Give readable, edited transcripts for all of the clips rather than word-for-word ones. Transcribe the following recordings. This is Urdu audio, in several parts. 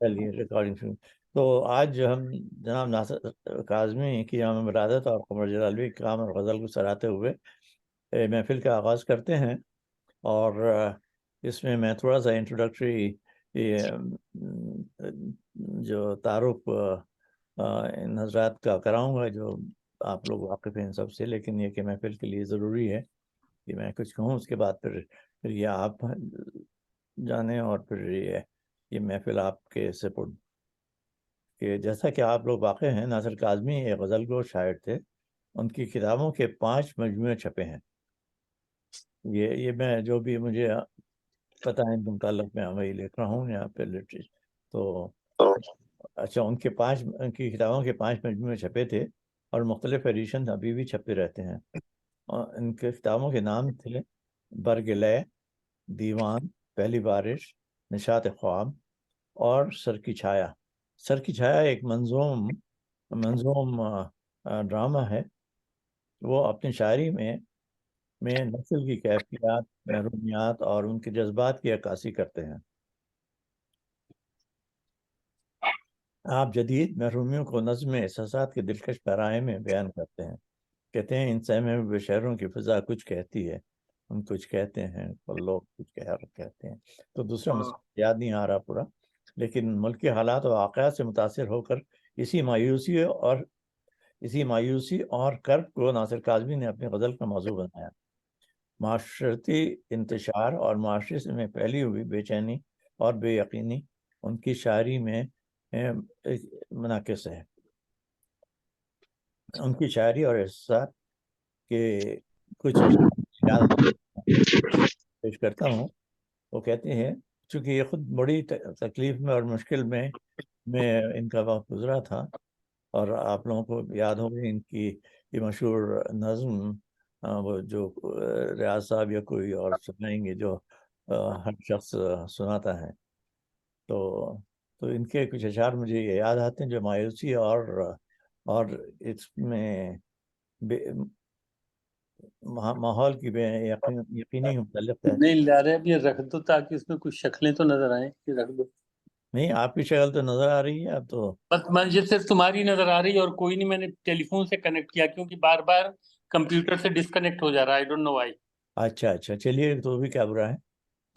چلیے ریکارڈنگ شروع۔ تو آج جو ہم جناب ناصر کاظمی کی جامع ولادت اور قمر جلالی کی کام اور غزل کو سراہتے ہوئے محفل کا آغاز کرتے ہیں، اور اس میں تھوڑا سا انٹروڈکٹری جو تعارف ان حضرات کا کراؤں گا جو آپ لوگ واقف ہیں سب سے، لیکن یہ کہ محفل کے لیے ضروری ہے کہ میں کچھ کہوں، اس کے بعد پھر یہ آپ جانیں، اور پھر یہ محفل آپ کے سپرد کہ جیسا کہ آپ لوگ واقع ہیں، ناصر کاظمی ایک غزل گو شاعر تھے۔ ان کی کتابوں کے 5 مجموعے چھپے ہیں۔ یہ میں جو بھی مجھے پتہ ہے ان کے متعلق میں وہی لکھ رہا ہوں یہاں پہ لٹریچر۔ تو اچھا، ان کی کتابوں کے 5 مجموعے چھپے تھے، اور مختلف ایڈیشن ابھی بھی چھپے رہتے ہیں۔ اور ان کے کتابوں کے نام تھے برگ لے، دیوان، پہلی بارش، نشاط خواب، اور سر کی چھایا۔ سر کی چھایا ایک منظوم ڈرامہ ہے۔ وہ اپنی شاعری میں نسل کی کیفیات، محرومیات اور ان کے جذبات کی عکاسی کرتے ہیں۔ آپ جدید محرومیوں کو نظم احساسات کے دلکش پیرائے میں بیان کرتے ہیں۔ کہتے ہیں ان سہمے بے شعروں کی فضا کچھ کہتی ہے، ہم کچھ کہتے ہیں اور لوگ کچھ کہتے ہیں۔ تو دوسرا مسئلہ یاد نہیں آ رہا پورا، لیکن ملکی حالات و واقعات سے متاثر ہو کر اسی مایوسی اور کرب کو ناصر کاظمی نے اپنی غزل کا موضوع بنایا۔ معاشرتی انتشار اور معاشرے میں پھیلی ہوئی بے چینی اور بے یقینی ان کی شاعری میں منعکس ہے۔ ان کی شاعری اور احساسات کے کچھ اشعار پیش کرتا ہوں۔ وہ کہتے ہیں، چونکہ یہ خود بڑی تکلیف میں اور مشکل میں ان کا وقت گزرا تھا، اور آپ لوگوں کو یاد ہوگی ان کی یہ مشہور نظم، وہ جو ریاض صاحب یا کوئی اور سنائیں گے، جو ہر شخص سناتا ہے۔ تو ان کے کچھ اشعار مجھے یہ یاد آتے ہیں، جو مایوسی اور اس میں ماحول کی بے یقینی متعلق ہے۔ نہیں لا رہے، اب یہ رکھ دو تاکہ اس میں کچھ شکلیں تو نظر آئیں۔ یہ رکھ دو۔ نہیں، آپ کی شکل تو نظر آ رہی ہے اب تو۔ بس مجھے صرف تمہاری نظر آ رہی ہے، اور کوئی نہیں۔ میں نے ٹیلی فون سے کنیکٹ کیا کیونکہ بار بار کمپیوٹر سے ڈسکنیکٹ ہو جا رہا ہے، آئی ڈونٹ نو وائی۔ اچھا، چلیے، تو بھی کیا برا ہے۔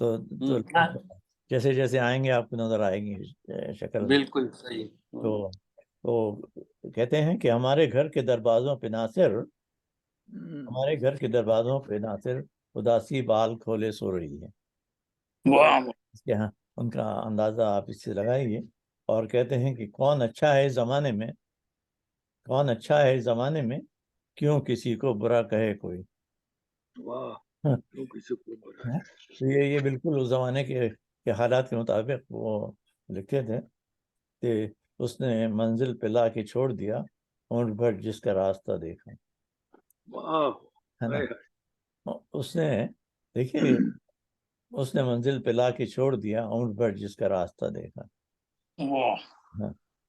تو جیسے جیسے آئیں گے آپ کو نظر آئے گی شکل۔ بالکل صحیح۔ تو کہتے ہیں کہ ہمارے گھر کے دروازوں پہ ناصر اداسی بال کھولے سو رہی ہے۔ اس کے ہاں ان کا اندازہ آپ اس سے لگائیے، اور کہتے ہیں کہ کون اچھا ہے زمانے میں کیوں کسی کو برا کہے کوئی۔ تو یہ بالکل اس زمانے کے حالات کے مطابق وہ لکھتے تھے کہ اس نے منزل پہ لا کے چھوڑ دیا اونٹ بھر جس کا راستہ دیکھا، ہے نا۔ دیکھیے، اس نے منزل پہ لا کے چھوڑ دیا اونٹ بھر جس کا راستہ دیکھا۔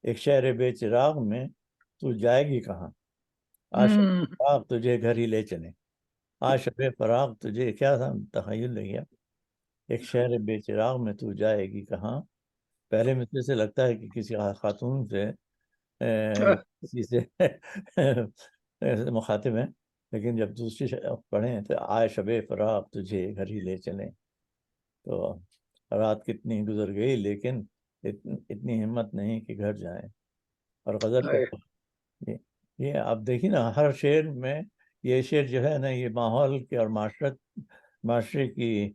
ایک شہر بے چراغ میں تو جائے گی کہاں، آشب فراغ تجھے گھر ہی لے چلے۔ آشب فراغ تجھے کیا تھا، تخیل لے گیا۔ ایک شہر بے چراغ میں تو جائے گی کہاں، پہلے مجھے سے لگتا ہے کہ کسی خاتون سے کسی سے مخاطب ہیں، لیکن جب دوسری پڑھیں تو آشب فراغ تجھے گھر ہی لے چلیں۔ تو رات کتنی گزر گئی لیکن اتنی ہمت نہیں کہ گھر جائیں۔ اور غزل کا یہ آپ دیکھیے نا، ہر شعر میں یہ شعر جو ہے نا، یہ ماحول کے اور معاشرے کی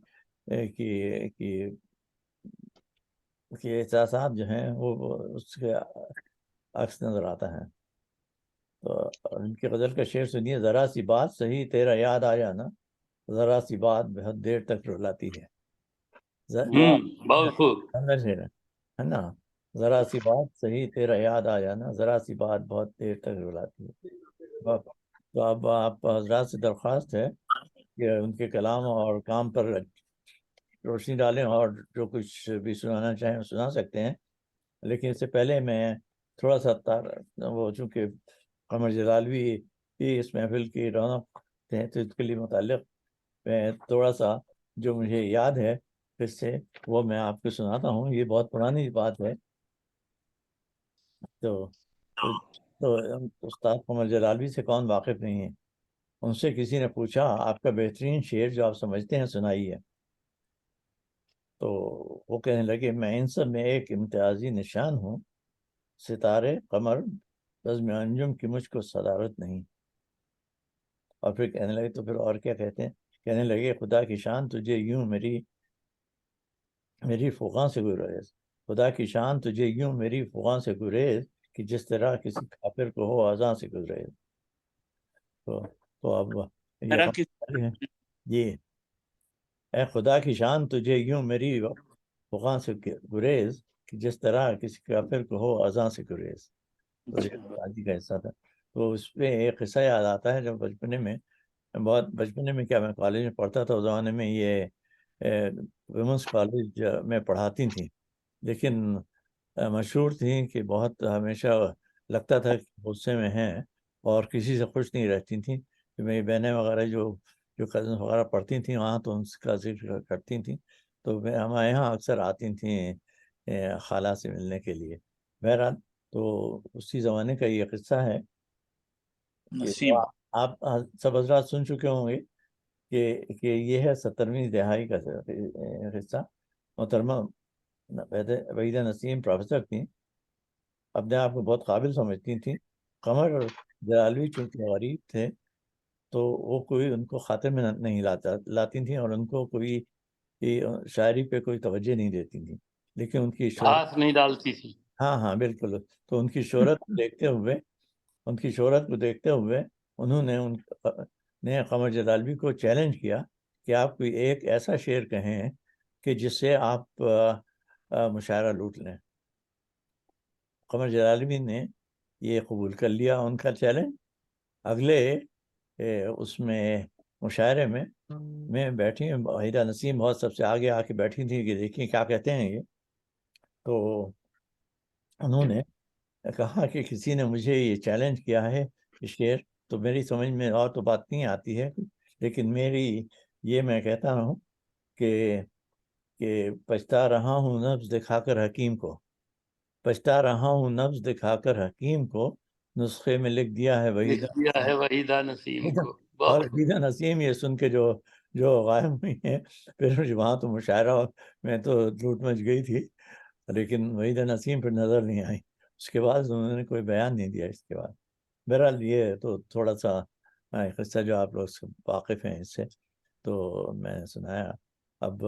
احساسات جو ہیں وہ اس کے عکس نظر آتا ہے۔ تو ان کی غزل کا شعر سنیے، ذرا سی بات صحیح تیرا یاد آیا نا، ذرا سی بات بہت دیر تک رلاتی ہے۔ بہت خوب ہے نا، ذرا سی بات صحیح تیرا یاد آیا نا، ذرا سی بات بہت دیر تک رلاتی ہے۔ تو اب آپ حضرات سے درخواست ہے کہ ان کے کلام اور کام پر روشنی ڈالیں، اور جو کچھ بھی سنانا چاہیں وہ سنا سکتے ہیں، لیکن اس سے پہلے میں تھوڑا سا وہ چونکہ قمر جلالی بھی اس محفل کی رونق تھے، تو اس کے لیے متعلق میں تھوڑا سا جو مجھے یاد ہے پھر سے وہ میں آپ کو سناتا ہوں۔ یہ بہت پرانی بات ہے، تو تو استاد قمر جلالی سے کون واقف نہیں ہے؟ ان سے کسی نے پوچھا آپ کا بہترین شعر جو آپ سمجھتے ہیں سنائیے. تو وہ کہنے لگے میں ان سب میں ایک امتیازی نشان ہوں، ستارے قمر بزم انجم کی مجھ کو صدارت نہیں. اور پھر کہنے لگے تو پھر اور کیا کہتے ہیں؟ کہنے لگے خدا کی شان تجھے یوں میری فغاں سے گریز، خدا کی شان تجھے یوں میری فغاں سے گریز کہ جس طرح کسی کافر کو ہو اذاں سے گریز. تو اب یہ میرا کس ہے یہ اے خدا کی شان تجھے یوں میری فغاں سے گریز کہ جس طرح کسی کافر کو ہو اذاں سے گریز. تو یہ شادی کا حصہ تھا. تو اس پہ ایک قصہ یاد آتا ہے جب بچپنے میں کیا میں کالج میں پڑھتا تھا اس زمانے میں یہ ویمنس کالج میں پڑھاتی تھیں، لیکن مشہور تھیں کہ بہت ہمیشہ لگتا تھا کہ غصے میں ہیں اور کسی سے خوش نہیں رہتی تھیں. کہ میری بہنیں وغیرہ جو کزن وغیرہ پڑھتی تھیں وہاں تو ان کا ذکر کرتی تھیں، تو ہمارے یہاں اکثر آتی تھیں خالہ سے ملنے کے لیے. بہرحال تو اسی زمانے کا یہ قصہ ہے کہ نسیم آپ سب حضرات سن چکے ہوں گے کہ یہ ہے 70ویں دہائی کا قصہ. محترمہ وحیدہ نسیم پروفیسر تھیں، اپنے آپ کو بہت قابل سمجھتی تھیں. قمر جلالی چونکہ غریب تھے تو وہ کوئی ان کو خاطر میں نہیں لاتی تھیں اور ان کو کوئی شاعری پہ کوئی توجہ نہیں دیتی تھیں. لیکن ان کی شہرت، ہاتھ نہیں ڈالتی تھی. ہاں بالکل. تو ان کی شہرت کو دیکھتے ہوئے انہوں نے قمر جلالی کو چیلنج کیا کہ آپ کوئی ایک ایسا شعر کہیں کہ جس سے آپ مشاعرہ لوٹ لیں. قمر جلالی نے یہ قبول کر لیا ان کا چیلنج. اگلے اس میں مشاعرے میں بیٹھی وحیدہ نسیم بہت سب سے آگے آ کے بیٹھی تھی کہ دیکھیں کیا کہتے ہیں یہ. تو انہوں نے کہا کہ کسی نے مجھے یہ چیلنج کیا ہے شعر، تو میری سمجھ میں اور تو بات نہیں آتی ہے، لیکن میں کہتا ہوں کہ پچھتا رہا ہوں نبض دکھا کر حکیم کو، پچھتا رہا ہوں نبض دکھا کر حکیم کو، نسخے میں لکھ دیا ہے وحیدہ نسیم کو. اور وحیدہ نسیم یہ سن کے جو غائب ہوئی ہیں. پھر وہاں تو مشاعرہ میں تو لوٹ مچ گئی تھی، لیکن وحیدہ نسیم پھر نظر نہیں آئی. اس کے بعد انہوں نے کوئی بیان نہیں دیا اس کے بعد. بہرحال یہ تو تھوڑا سا قصہ جو آپ لوگ واقف ہیں اس سے تو میں نے سنایا. اب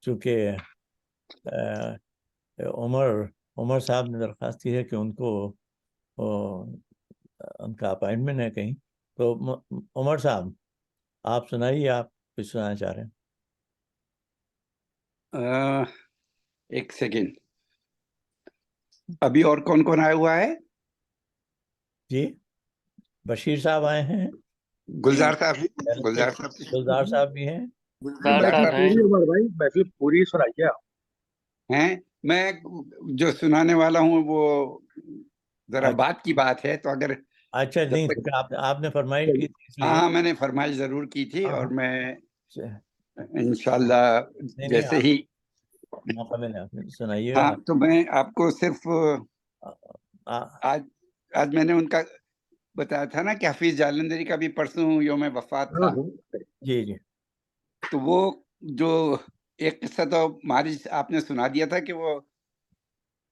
چونکہ عمر صاحب نے درخواست کی ہے کہ ان کو ان کا اپائنٹمنٹ ہے کہیں، تو عمر صاحب آپ سنائیے، آپ کچھ سنانا چاہ رہے ہیں؟ ایک سیکنڈ، ابھی اور کون کون آیا ہوا ہے؟ جی بشیر صاحب آئے ہیں، گلزار صاحب گلزار صاحب بھی ہیں. محفل پوری سنائیے ہیں. میں جو سنانے والا ہوں وہ ذرا بات کی بات ہے، تو اگر اچھا نہیں آپ نے فرمائش کی تھی. ہاں میں نے فرمائش ضرور کی تھی، اور میں انشاءاللہ جیسے ہی موقع ملے سنائیے. ہاں تو میں آپ کو صرف آج میں نے ان کا بتایا تھا نا کہ حفیظ جالندھری کا بھی پرسوں یوم وفات تھا. جی تو وہ جو ایک قصہ تو مارج آپ نے سنا دیا تھا کہ وہ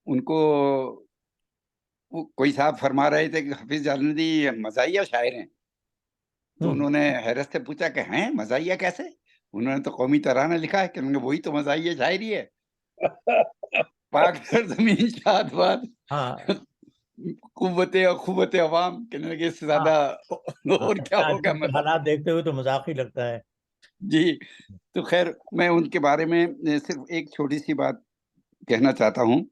ان کو کوئی صاحب فرما رہے تھے کہ حفیظ جالندھری مزاحیہ شاعر ہیں. تو انہوں نے حیرت سے پوچھا کہ ہیں مزاحیہ کیسے؟ انہوں نے تو قومی ترانہ لکھا ہے کہ وہی تو مزاحیہ شاعری ہے. پاک زمین شاد باد قوت عوام کہنے لگے اس سے زیادہ اور کیا ہوگا. حالات دیکھتے ہوئے تو مذاق ہی لگتا ہے. جی تو خیر میں ان کے بارے میں صرف ایک چھوٹی سی بات کہنا چاہتا ہوں.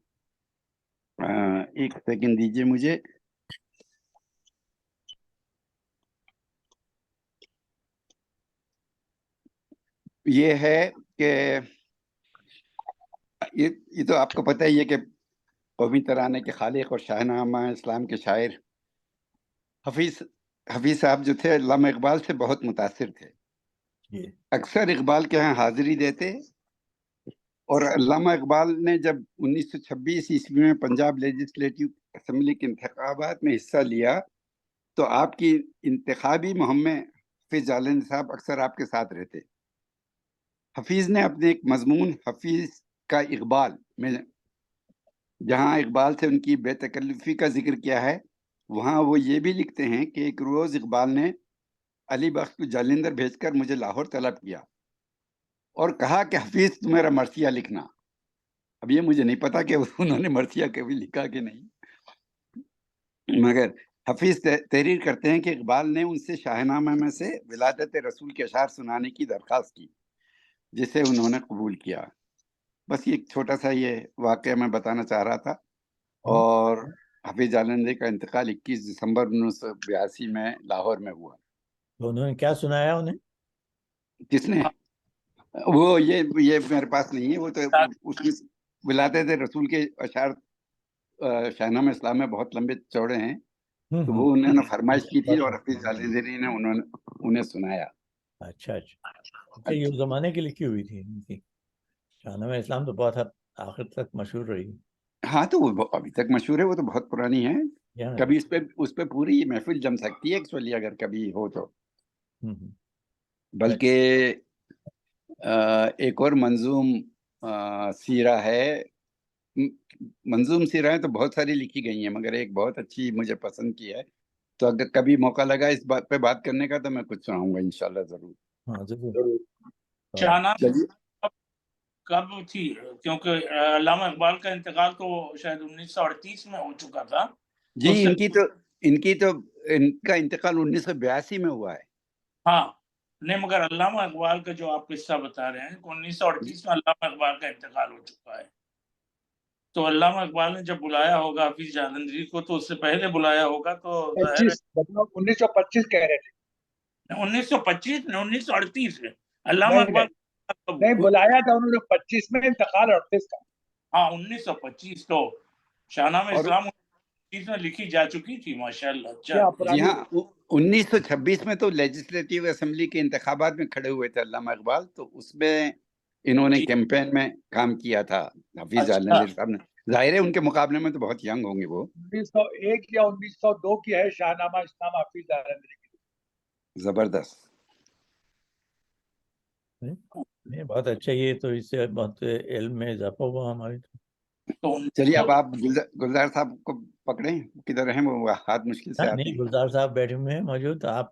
ایک سیکنڈ دیجیے مجھے. یہ ہے کہ یہ تو آپ کو پتہ ہی ہے کہ قومی ترانے کے خالق اور شاہنامہ اسلام کے شاعر حفیظ صاحب جو تھے علامہ اقبال سے بہت متاثر تھے. اکثر اقبال کے ہاں حاضری دیتے اور علامہ اقبال نے جب 1926 عیسوی میں پنجاب لیجسلیٹو اسمبلی کے انتخابات میں حصہ لیا تو آپ کی انتخابی مہم میں حفیظ جالندی صاحب اکثر آپ کے ساتھ رہتے. حفیظ نے اپنے ایک مضمون حفیظ کا اقبال میں جہاں اقبال سے ان کی بے تکلفی کا ذکر کیا ہے، وہاں وہ یہ بھی لکھتے ہیں کہ ایک روز اقبال نے علی بخش کو جالندھر بھیج کر مجھے لاہور طلب کیا اور کہا کہ حفیظ تو میرا مرثیہ لکھنا. اب یہ مجھے نہیں پتا کہ انہوں نے مرثیہ کبھی لکھا کہ نہیں، مگر حفیظ تحریر کرتے ہیں کہ اقبال نے ان سے شاہ نامہ میں سے ولادت رسول کے اشعار سنانے کی درخواست کی، جسے انہوں نے قبول کیا. بس یہ ایک چھوٹا سا یہ واقعہ میں بتانا چاہ رہا تھا. اور حفیظ جالندھی کا انتقال 21 دسمبر 1982 میں لاہور میں ہوا. تو انہوں نے کیا سنایا انہیں؟ کس نے؟ وہ یہ میرے پاس نہیں ہے، وہ تو اس کی ولادت رسول کے اشعار شاہنامہ اسلام میں بہت لمبے چوڑے ہیں، تو وہ انہوں نے فرمائش کی تھی اور حفیظ جالندھی نے انہیں سنایا. اچھا اچھا، یہ اس زمانے کی لکھی ہوئی تھی ان کی. شاہنامہ اسلام تو بہت آخر تک مشہور رہی. ہاں تو وہ ابھی تک مشہور ہے، وہ تو بہت پرانی ہے. کبھی اس پہ پوری محفل جم سکتی ہے ایکچولی اگر کبھی ہو تو. بلکہ ایک اور منظوم سیرہ ہے، منظوم سیرہیں تو بہت ساری لکھی گئی ہیں مگر ایک بہت اچھی مجھے پسند کی ہے، تو اگر کبھی موقع لگا اس بات پہ بات کرنے کا تو میں کچھ سناؤں گا انشاءاللہ ضرور. ہاں ضرور. شاہنامہ کب تھی؟ کیونکہ علامہ اقبال کا انتقال تو شاید 1938 میں ہو چکا تھا. جی ان کا انتقال 1982 میں ہوا ہے. ہاں نہیں، مگر علامہ اقبال کا جو آپ قصہ بتا رہے ہیں 1938 میں علامہ اقبال کا انتقال ہو چکا ہے، تو علامہ اقبال نے جب بلایا ہوگا حفیظ جالندھری کو تو اس سے پہلے بلایا ہوگا. تو 1925 کہہ رہے تھے. 1925 میں 1938 میں علامہ اقبال نہیں بلایا تھا انہوں نے 25 میں، انتقال 38 کا. ہاں 1925 تو شاہنامہ اسلام 1925 میں لکھی جا چکی تھی. ماشاءاللہ. جی ہاں 1926 میں تو لیجسلیٹو اسمبلی کے انتخابات میں کھڑے ہوئے تھے علامہ اقبال، تو اس میں انہوں نے کیمپین میں کام کیا تھا حفیظ جالندھی صاحب نے. ظاہر ہے ان کے مقابلے میں تو بہت ینگ ہوں گے وہ. 1901 یا 1902 کی ہے شاہنامہ اسلام حفیظ جالندھی کی. زبردست. نہیں بہت اچھا، یہ تو اس سے بہت علم میں اضافہ ہوا ہمارے. چلیے اب آپ گلزار صاحب کو پکڑیں، کدھر ہیں وہ؟ ہاتھ مشکل سے آتے نہیں، ہیں. گلزار صاحب بیٹھے ہوئے ہیں موجود. آپ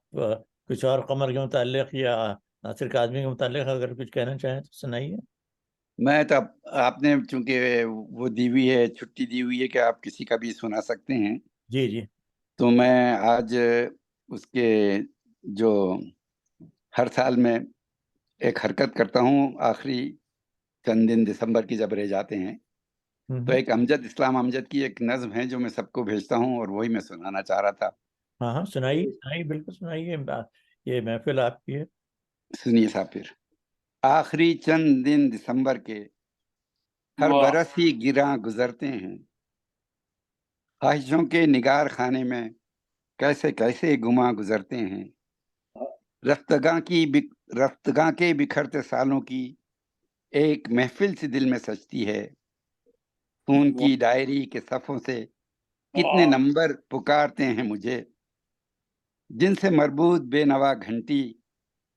کچھ اور قمر کے متعلق یا ناصر کاظمی کے متعلق اگر کچھ کہنا چاہیں تو سنائیے. میں تو آپ نے چونکہ وہ دی ہوئی ہے، چھٹی دی ہوئی ہے کہ آپ کسی کا بھی سنا سکتے ہیں. جی تو میں آج اس کے جو ہر سال میں ایک حرکت کرتا ہوں آخری چند دن دسمبر کی جب رہ جاتے ہیں، تو ایک اسلام امجد کی ایک نظم ہے جو میں سب کو بھیجتا ہوں اور وہی میں سنانا چاہ رہا تھا. ہاں سنائیے، بالکل سنائیے، یہ محفل آپ کی ہے. سنیے صاحب پھر. آخری چند دن دسمبر کے ہر برس ہی گراں گزرتے ہیں، خواہشوں کے نگار خانے میں کیسے کیسے گماں گزرتے ہیں. رفتگاں کے بکھرتے سالوں کی ایک محفل سی دل میں سجتی ہے. خون کی ڈائری کے صفوں سے کتنے نمبر پکارتے ہیں مجھے، جن سے مربوط بے نوا گھنٹی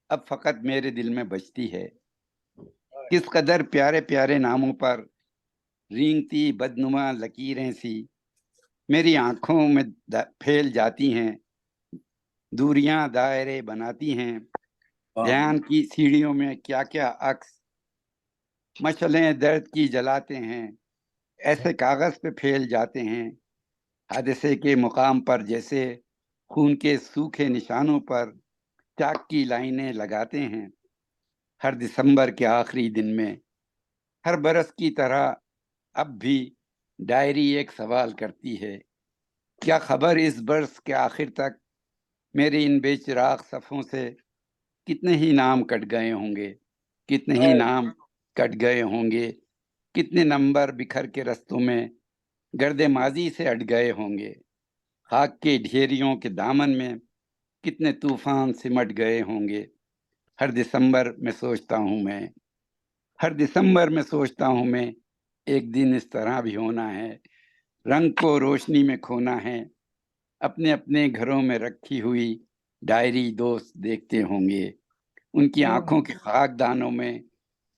اب فقط میرے دل میں بجتی ہے. کس قدر پیارے پیارے ناموں پر رینگتی بدنما لکیریں سی میری آنکھوں میں پھیل جاتی ہیں. دوریاں دائرے بناتی ہیں، دھیان کی سیڑھیوں میں کیا کیا عکس مشعلیں درد کی جلاتے ہیں. ایسے کاغذ پہ پھیل جاتے ہیں حادثے کے مقام پر، جیسے خون کے سوکھے نشانوں پر چاک کی لائنیں لگاتے ہیں. ہر دسمبر کے آخری دن میں ہر برس کی طرح اب بھی ڈائری ایک سوال کرتی ہے، کیا خبر اس برس کے آخر تک میرے ان بے چراغ صفوں سے کتنے ہی نام کٹ گئے ہوں گے، کتنے ہی نام کٹ گئے ہوں گے، کتنے نمبر بکھر کے رستوں میں گرد ماضی سے اٹ گئے ہوں گے. خاک کے ڈھیریوں کے دامن میں کتنے طوفان سمٹ گئے ہوں گے. ہر دسمبر میں سوچتا ہوں میں ہر دسمبر میں سوچتا ہوں میں ایک دن اس طرح بھی ہونا ہے، رنگ کو روشنی میں کھونا ہے، اپنے اپنے گھروں میں رکھی ہوئی ڈائری دوست دیکھتے ہوں گے، ان کی آنکھوں کے خاک دانوں میں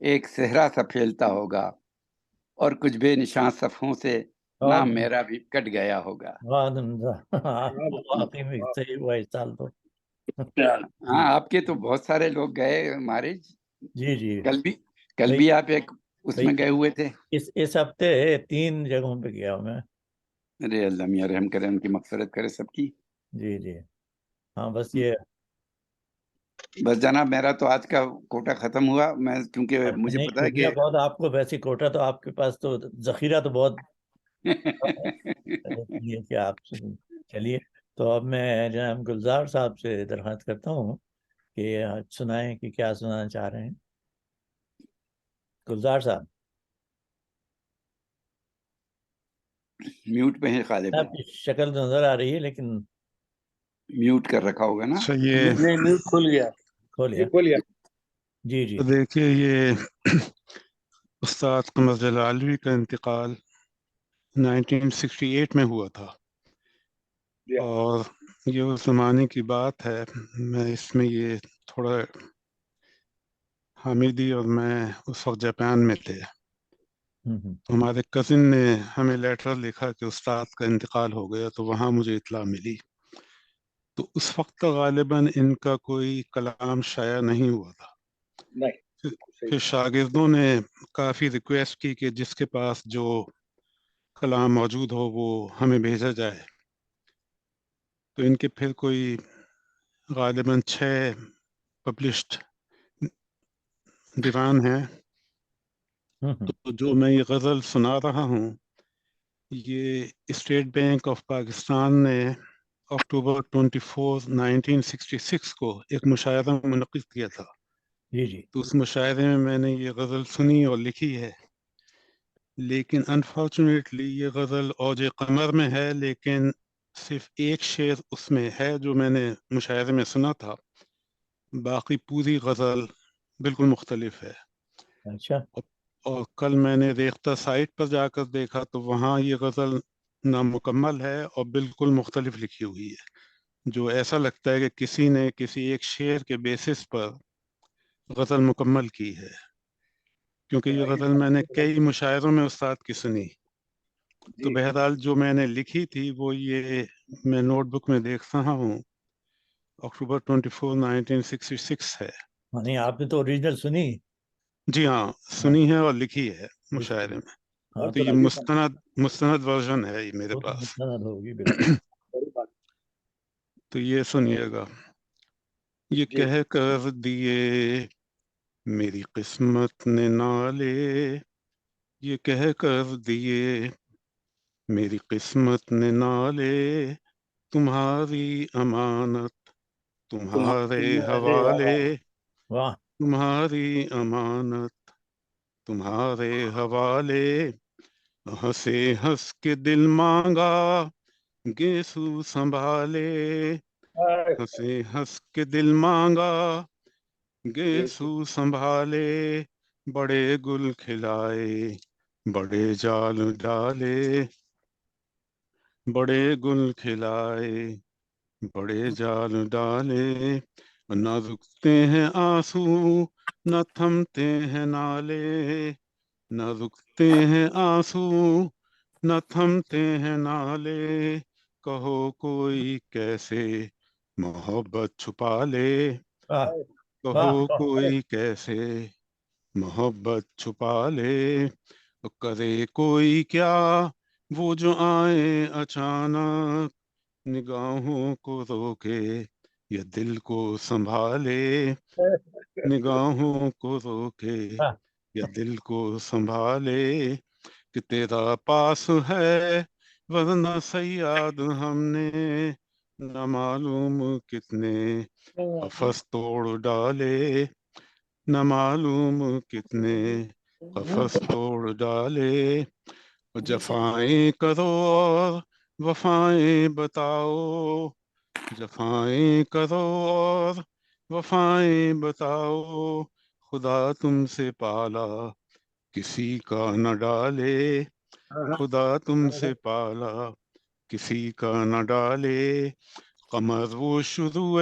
ایک صحرا سا پھیلتا ہوگا، اور کچھ بے نشان صفحوں سے نام میرا بھی کٹ گیا ہوگا۔ واقعی میں صحیح ہوا اس سال تو۔ ہاں، آپ کے تو بہت سارے لوگ گئے میرج، جی جی، کل بھی آپ ایک اس میں گئے ہوئے تھے۔ اس ہفتے 3 جگہوں پہ گیا ہوں میں۔ ارے اللہ میاں رحم کرے، ان کی مغفرت کرے سب کی۔ جی جی ہاں، بس یہ بس جناب، میرا تو آج کا کوٹا ختم ہوا، میں کیونکہ مجھے نہیں، پتا ہے شکریہ کہ بہت آپ کو، ویسی کوٹا تو آپ کے پاس تو ذخیرہ تو بہت یہ کہ آپ چلیے، تو اب میں جناب گلزار صاحب سے درخواست کرتا ہوں کہ سنائیں کہ کیا سنانا چاہ رہے ہیں۔ گلزار صاحب میوٹ پہ ہیں غالباً، آپ کی شکل تو نظر آ رہی ہے لیکن میوٹ کر رکھا ہوگا نا۔ یہ نہیں، میوٹ کھل گیا۔ کھولیا۔ جی جی دیکھیے، یہ استاد قمر جلالی کا انتقال 1968 میں ہوا تھا، اور یہ اس زمانے کی بات ہے۔ میں اس میں یہ تھوڑا حامدی اور میں اس وقت جاپان میں تھے، ہمارے کزن نے ہمیں لیٹر لکھا کہ استاد کا انتقال ہو گیا، تو وہاں مجھے اطلاع ملی۔ تو اس وقت غالباً ان کا کوئی کلام شائع نہیں ہوا تھا۔ پھر شاگردوں نے کافی ریکویسٹ کی کہ جس کے پاس جو کلام موجود ہو وہ ہمیں بھیجا جائے، تو ان کے پھر کوئی غالباً 6 پبلشڈ دیوان ہیں۔ تو جو میں یہ غزل سنا رہا ہوں، یہ اسٹیٹ بینک آف پاکستان نے اکتوبر 24 1966 کو ایک مشاعرہ منعقد کیا تھا۔ جی جی تو اس مشاعرے میں میں نے یہ غزل سنی اور لکھی ہے، لیکن انفارچونیٹلی یہ غزل اوج قمر میں ہے، لیکن صرف ایک شعر اس میں ہے جو میں نے مشاعرے میں سنا تھا، باقی پوری غزل بالکل مختلف ہے۔ اچھا، اور کل میں نے ریختہ سائٹ پر جا کر دیکھا تو وہاں یہ غزل نامکمل ہے اور بالکل مختلف لکھی ہوئی ہے، جو ایسا لگتا ہے کہ کسی نے کسی ایک شعر کے بیسس پر غزل مکمل کی ہے، کیونکہ یہ غزل میں نے کئی مشاعروں میں استاد کی سنی۔ تو بہرحال جو میں نے لکھی تھی وہ یہ میں نوٹ بک میں دیکھ رہا ہوں، اکتوبر 24 1966 ہے۔ نہیں آپ نے تو اوریجنل سنی؟ جی ہاں، سنی ہے اور لکھی ہے مشاعرے میں۔ ہاں تو یہ مستند ورژن ہے یہ میرے پاس۔ مستند ہوگی بالکل۔ تو یہ سنیے گا۔ یہ کہہ کر دیے میری قسمت نے نالے، یہ کہہ کر دیے میری قسمت نے نالے، تمہاری امانت تمہارے حوالے، واہ، تمہاری امانت تمہارے حوالے، ہنسے ہنس کے دل مانگا گیسو سنبھالے، ہنسے ہنس کے دل مانگا گیسو سنبھالے، بڑے گل کھلائے بڑے جال ڈالے، بڑے گل کھلائے بڑے جال ڈالے، نہ رکتے ہیں آنسو نہ تھمتے ہیں نالے، نہ رکتے ہیں آنسو نہ تھمتے ہیں نالے، کہو کوئی کیسے محبت چھپا لے، کہو کوئی کیسے محبت چھپا لے، کرے کوئی کیا وہ جو آئے اچانک، نگاہوں کو روکے یا دل کو سنبھالے، نگاہوں کو روکے یا دل کو سنبھالے، کہ تیرا پاس ہے ورنہ صیاد ہم نے، نہ معلوم کتنے قفس توڑ ڈالے، نہ معلوم کتنے قفس توڑ ڈالے، جفائیں کرو اور وفائیں بتاؤ، جفائیں کرو اور وفائیں بتاؤ، خدا تم سے پالا کسی کا نہ ڈالے، خدا تم سے پالا کسی کا نہ ڈالے، قمر وہ شروع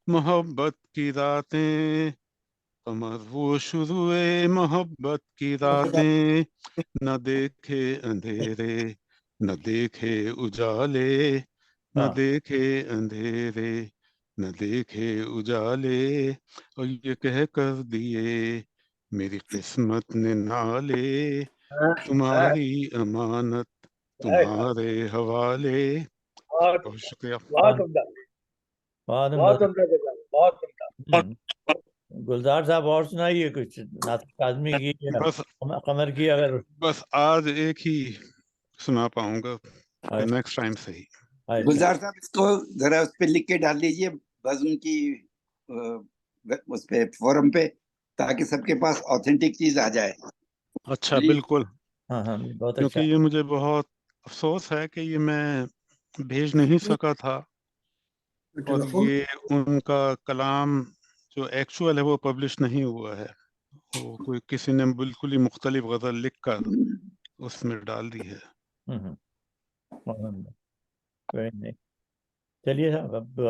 محبت کی راتیں، قمر وہ شروع محبت کی راتیں، نہ دیکھے اندھیرے نہ دیکھے اجالے، نہ دیکھے اندھیرے نہ دیکھے اجالے، اور یہ کہہ کر دیے میری قسمت نے نالے، تمہاری امانت تمہارے حوالے۔ بہت شکریہ۔ بہت عمدہ، بہت عمدہ جواب، بہت عمدہ۔ گلزار صاحب اور سنائیے کچھ، ناصر کاظمی کی یا بس قمر کی، اگر بس آج ایک ہی سنا پاؤں گا، نیکسٹ ٹائم سے ہی۔ گلزار صاحب اس کو ذرا اس پہ لکھ کے ڈال دیجئے بزم کی اس پہ فورم پہ، تاکہ سب کے پاس آتھینٹک چیز آ جائے۔ اچھا بالکل، ہاں ہاں بہت کیونکہ اچھا۔ یہ مجھے بہت افسوس ہے کہ یہ میں بھیج نہیں سکا تھا، اور یہ ان کا کلام جو ایکچوئل ہے وہ پبلش نہیں ہوا ہے، وہ کوئی کسی نے بالکل ہی مختلف غزل لکھ کر اس میں ڈال دی ہے۔ کوئی نہیں، چلیے اب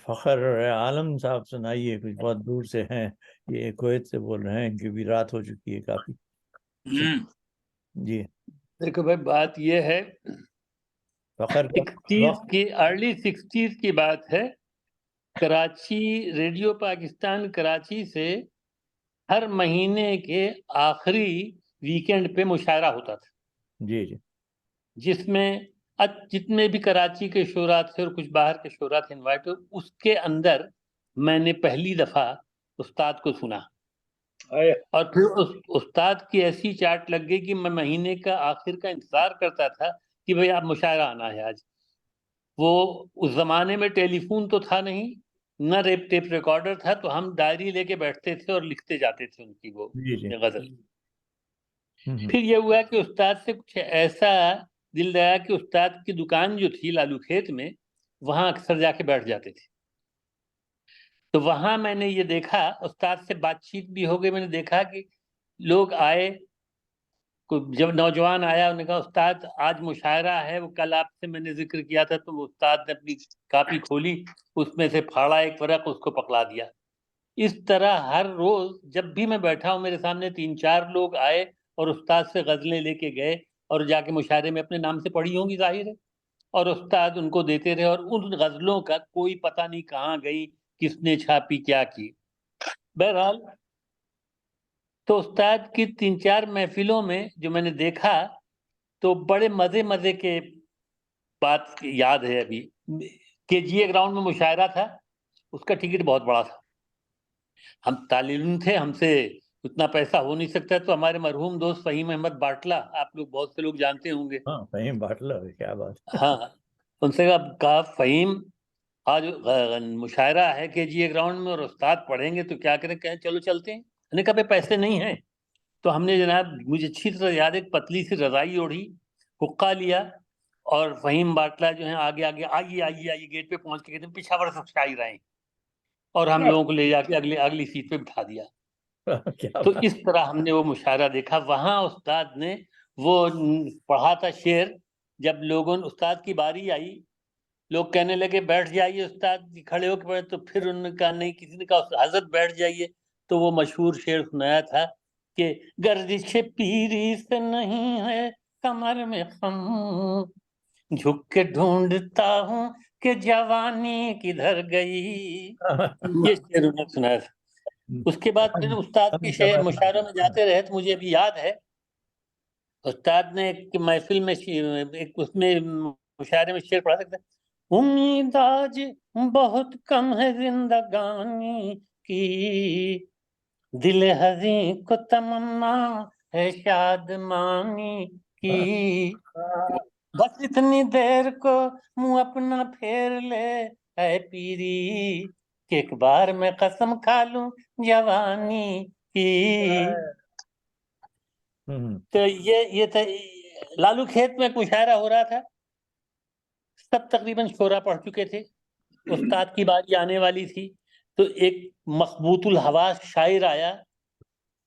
فخر عالم صاحب سنائیے کچھ، بہت دور سے ہیں، یہ کویت سے بول رہے ہیں، ان کی بھی رات ہو چکی ہے کافی۔ جی دیکھو بھائی، بات یہ ہے، فخر کا 60s کی ارلی 60s کی بات ہے، کراچی، ریڈیو پاکستان کراچی سے ہر مہینے کے آخری ویکینڈ پہ مشاعرہ ہوتا تھا، جی جی جس میں جتنے بھی کراچی کے شعراء تھے اور کچھ باہر کے شعراء تھے انوائٹ، اس کے اندر میں نے پہلی دفعہ استاد کو سنا، اور پھر اس استاد کی ایسی چاٹ لگ گئی کہ میں مہینے کا آخر کا انتظار کرتا تھا کہ بھئی اب مشاعرہ آنا ہے آج۔ وہ اس زمانے میں ٹیلی فون تو تھا نہیں، نہ ٹیپ ریکارڈر تھا، تو ہم ڈائری لے کے بیٹھتے تھے اور لکھتے جاتے تھے ان کی وہ غزل۔ پھر یہ ہوا کہ استاد سے کچھ ایسا دل لگا کہ استاد کی دکان جو تھی لالو کھیت میں، وہاں اکثر جا کے بیٹھ جاتے تھے، تو وہاں میں نے یہ دیکھا، استاد سے بات چیت بھی ہو گئی، میں نے دیکھا کہ لوگ آئے، جب نوجوان آیا انہوں نے کہا استاد آج مشاعرہ ہے، وہ کل آپ سے میں نے ذکر کیا تھا، تو استاد نے اپنی کاپی کھولی، اس میں سے پھاڑا ایک ورق، اس کو پکڑا دیا۔ اس طرح ہر روز جب بھی میں بیٹھا ہوں، میرے سامنے 3-4 لوگ آئے اور استاد سے غزلیں لے کے گئے، اور جا کے مشاعرے میں اپنے نام سے پڑھی ہوں گی ظاہر ہے، اور استاد ان کو دیتے رہے، اور ان غزلوں کا کوئی پتہ نہیں کہاں گئی، کس نے چھاپی، کیا کی۔ بہرحال تو استاد کی 3-4 محفلوں میں جو میں نے دیکھا، تو بڑے مزے کے بات یاد ہے ابھی، کہ جی اے گراؤنڈ میں مشاعرہ تھا، اس کا ٹکٹ بہت بڑا تھا، ہم طالب علم تھے، ہم سے اتنا پیسہ ہو نہیں سکتا، تو ہمارے مرحوم دوست فہیم احمد باٹلہ، آپ لوگ بہت سے لوگ جانتے ہوں گے، ہاں فہیم باٹلہ، کیا بات، ہاں، ان سے کہا فہیم آج مشاعرہ ہے کہ جی اے گراؤنڈ میں اور استاد پڑھیں گے، تو کیا کریں؟ کہیں چلو چلتے ہیں۔ میں نے کہا بھائی پیسے نہیں ہیں، تو ہم نے جناب، مجھے اچھی طرح یاد ہے، ایک پتلی سی رضائی اوڑھی، حقہ لیا، اور فہیم باٹلہ جو ہیں آگے آئیے گیٹ پہ پہنچ کے کہتے ہیں پشاور سے شاعر آئے، اور ہم لوگوں کو لے جا کے اگلی سیٹ پہ بٹھا دیا۔ تو اس طرح ہم نے وہ مشاعرہ دیکھا۔ وہاں استاد نے وہ پڑھا تھا شعر، جب استاد کی باری آئی، لوگ کہنے لگے بیٹھ جائیے استاد، کھڑے ہو کے پڑھے، تو پھر انہوں نے کہا نہیں، کسی نے کہا حضرت بیٹھ جائیے، تو وہ مشہور شعر سنایا تھا کہ گردش پیری سے نہیں ہے کمر میں خم، جھک کے ڈھونڈتا ہوں کہ جوانی کدھر گئی، یہ شعر انہوں نے سنایا تھا۔ اس کے بعد پھر استاد کے مشاعروں میں جاتے رہے، تو مجھے ابھی یاد ہے استاد نے ایک محفل میں اس میں مشاعرے میں شعر پڑھا سکتا ہے، امید آج بہت کم ہے زندگانی کی، دل حزین کو تمنا ہے شادمانی کی، بس اتنی دیر کو منہ اپنا پھیر لے اے پیری، کہ ایک بار میں قسم کھا لوں جوانی کی۔ تو یہ تھا، لالو کھیت میں مشاعرہ ہو رہا تھا، سب تقریباً شعرا پڑھ چکے تھے، استاد کی باری آنے والی تھی، تو ایک مخبوط الحواس شاعر آیا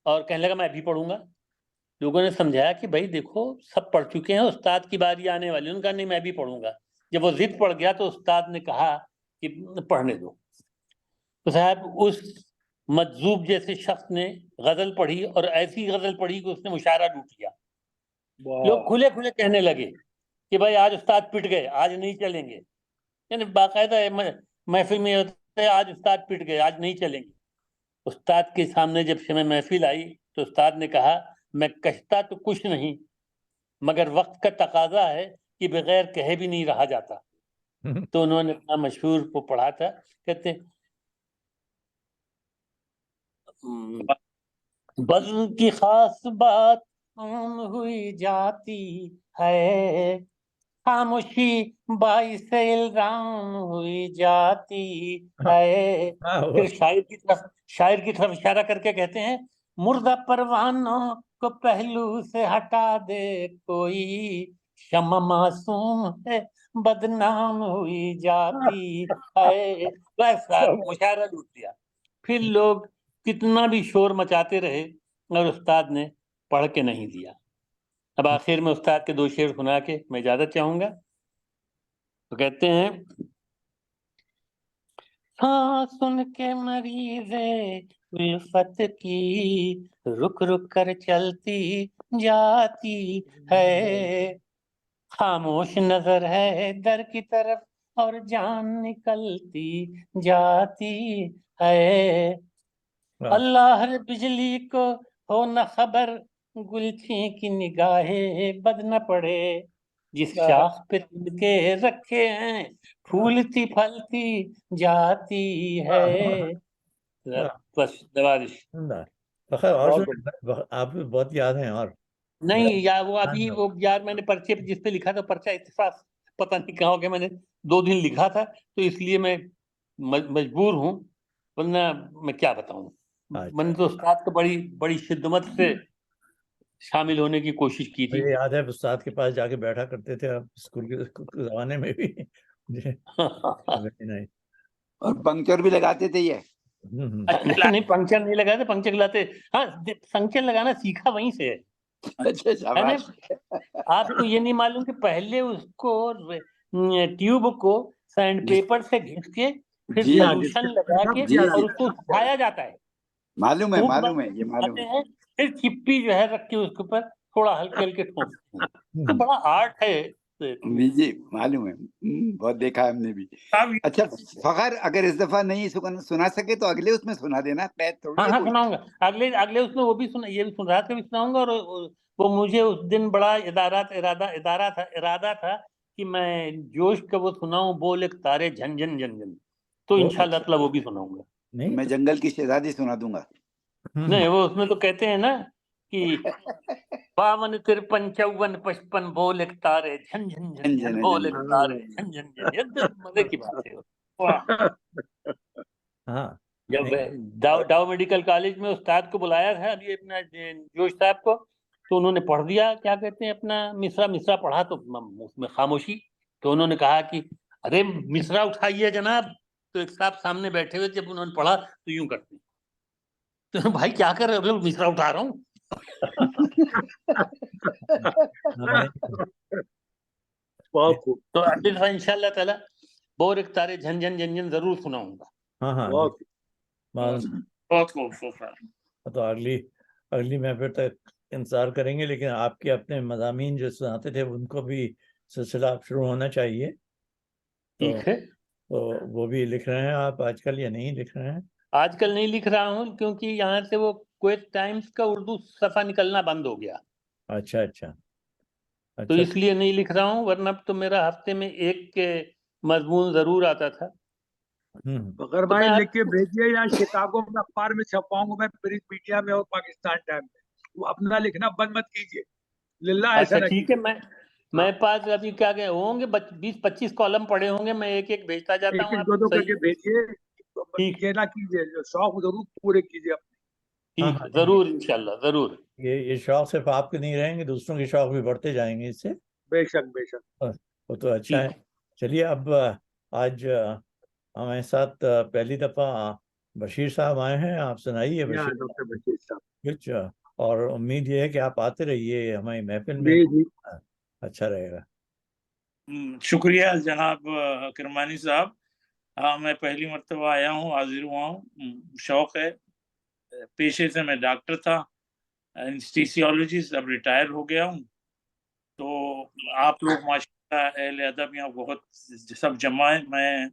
اور کہنے لگا میں بھی پڑھوں گا. لوگوں نے سمجھایا کہ بھائی دیکھو سب پڑھ چکے ہیں, استاد کی باری آنے والی. ان کا نہیں میں بھی پڑھوں گا. جب وہ ضد پڑ گیا تو استاد نے کہا کہ پڑھنے دو. تو صاحب اس مجذوب جیسے شخص نے غزل پڑھی اور ایسی غزل پڑھی کہ اس نے مشاعرہ لوٹ لیا. لوگ کھلے کھلے کہنے لگے کہ بھائی آج استاد پٹ گئے, آج نہیں چلیں گے. یعنی باقاعدہ محفل میں ہوتا ہے آج استاد پٹ گئے, آج نہیں چلیں گے. استاد کے سامنے جب شمع محفل آئی تو استاد نے کہا میں کہتا تو کچھ نہیں مگر وقت کا تقاضا ہے کہ بغیر کہے بھی نہیں رہا جاتا. تو انہوں نے اپنا مشہور کو پڑھا تھا, کہتے بزم کی خاص بات عام ہوئی جاتی ہے, خاموشی باعث الزام ہوئی جاتی ہے. پھر شاعر کی طرف اشارہ کر کے کہتے ہیں مردہ پروانوں کو پہلو سے ہٹا دے کوئی, شمع معصوم ہے بدنام ہوئی جاتی ہے. بس مشاعرہ لوٹ دیا. پھر لوگ کتنا بھی شور مچاتے رہے اور استاد نے پڑھ کے نہیں دیا. اب آخر میں استاد کے 2 شعر سنا کے میں اجازت چاہوں گا. تو کہتے ہیں ہاں سن کے مریض الفت کی رک رک کر چلتی جاتی ہے, خاموش نظر ہے در کی طرف اور جان نکلتی جاتی ہے. اللہ ہر بجلی کو ہو نہ خبر گلچھی کی نگاہیں بد نہ پڑے, جس شاخ پہ کے رکھے ہیں پھولتی پھلتی جاتی ہے. بس نوازش اور آپ بہت یاد ہیں. اور نہیں یا وہ ابھی وہ یار میں نے پرچے جس پہ لکھا تھا پرچہ اتفاق پتہ نہیں کہاں ہو گیا, میں نے 2 دن لکھا تھا تو اس لیے میں مجبور ہوں, ورنہ میں کیا بتاؤں. میں نے تو استاد کو بڑی شدت سے شامل ہونے کی کوشش کی تھی. مجھے یاد ہے استاد کے پاس جا کے بیٹھا کرتے تھے آپ اسکول کے زمانے میں بھی. اور پنکچر بھی لگاتے تھے یہ. نہیں پنکچر نہیں لگاتے, پنکچر لاتے. ہاں پنکچر لگانا سیکھا وہیں سے ہے. آپ کو یہ نہیں معلوم کہ پہلے اس کو ٹیوب کو سینڈ پیپر سے گھس کے پھر سولوشن لگا کے اور اس کو سکھایا جاتا ہے. معلوم ہے یہ معلوم ہے. پھر چپی جو ہے رکھ کے اس کے اوپر تھوڑا ہلکے ہلکے ٹھونستے ہیں. تو بڑا آرٹ ہے. جی معلوم ہے, بہت دیکھا ہم نے بھی. اچھا فخر اگر اس دفعہ نہیں سنا سکے تو اگلے اس میں سنا دینا. ہاں سناؤں گا اگلے اس میں وہ بھی یہ بھی رات کا بھی سناؤں گا. اور وہ مجھے اس دن بڑا ارادہ تھا کہ میں جوش کا وہ سناؤں بول ایک تارے جھن جھن جھن جھن. تو انشاءاللہ تعالی وہ بھی سناؤں گا. میں جنگل کی شہزادی سنا دوں گا. نہیں وہ اس میں تو کہتے ہیں نا کہ 52 53 54 55 بول ایک تارے جھن جھن جھن جھن بول ایک تارے جھن جھن جھن. یہ مزے کی بات ہے. جب ڈاؤ میڈیکل کالج میں استاد کو بلایا تھا ابھی اپنا جوش صاحب کو, تو انہوں نے پڑھ دیا کیا کہتے ہیں اپنا مصرا پڑھا تو اس میں خاموشی. تو انہوں نے کہا کہ ارے مصرا اٹھائیے جناب. تو ایک صاحب سامنے بیٹھے ہوئے جب انہوں نے پڑھا تو یوں کرتے تو بھائی کیا کر رہے ہو؟ مصرا اٹھا رہا ہوں. تو اگلی دفعہ انشاءاللہ تعالی بور ایک تارے جھن جھن جھن جھن ضرور سناؤں گا. تو اگلی محفل تک انتظار کریں گے. لیکن آپ کے اپنے مضامین جو سناتے تھے ان کو بھی سلسلہ شروع ہونا چاہیے. ٹھیک ہے. تو وہ بھی لکھ رہے ہیں آپ آج کل یا نہیں لکھ رہے ہیں؟ آج کل نہیں لکھ رہا ہوں کیونکہ یہاں سے وہ کویت ٹائمز کا اردو صفحہ نکلنا بند ہو گیا. اچھا تو اس لیے نہیں لکھ رہا ہوں, ورنہ تو میرا ہفتے میں ایک مضمون ضرور آتا تھا. اگر بھائی لکھ کے بھیجیے یا شکاگو میں اخبار میں چھپواؤں گا میں, پرنٹ میڈیا میں اور پاکستان ٹائم میں. وہ اپنا لکھنا بند مت کیجیے للہ. ایسا نہ ٹھیک ہے. میں پاس ابھی کیا کہ ہوں گے 20-25 کالم پڑے ہوں گے, میں ایک بھیجتا جاتا ہوں. ایک دو کر کے بھیجیے. یہ نہ کیجیے, شوق ضرور پورے کیجیے اپنے. ٹھیک ہے ضرور انشاءاللہ ضرور. یہ شوق صرف آپ کے نہیں رہیں گے, دوسروں کے شوق بھی بڑھتے جائیں گے اس سے. بے شک وہ تو اچھا ہے. چلیے اب آج ہمارے ساتھ پہلی دفعہ بشیر صاحب آئے ہیں, آپ سنائیے بشیر. ڈاکٹر بشیر صاحب. اچھا, اور امید یہ ہے کہ آپ آتے رہیے ہماری محفل میں, جی اچھا رہے گا. شکریہ جناب کرمانی صاحب. ہاں, میں پہلی مرتبہ آیا ہوں, حاضر ہوا ہوں. شوق ہے, پیشے سے میں ڈاکٹر تھا, انسٹیسیولوجسٹ, اب ریٹائر ہو گیا ہوں. تو آپ لوگ ماشاءاللہ اہل ادب یہاں بہت سب جمع ہیں. میں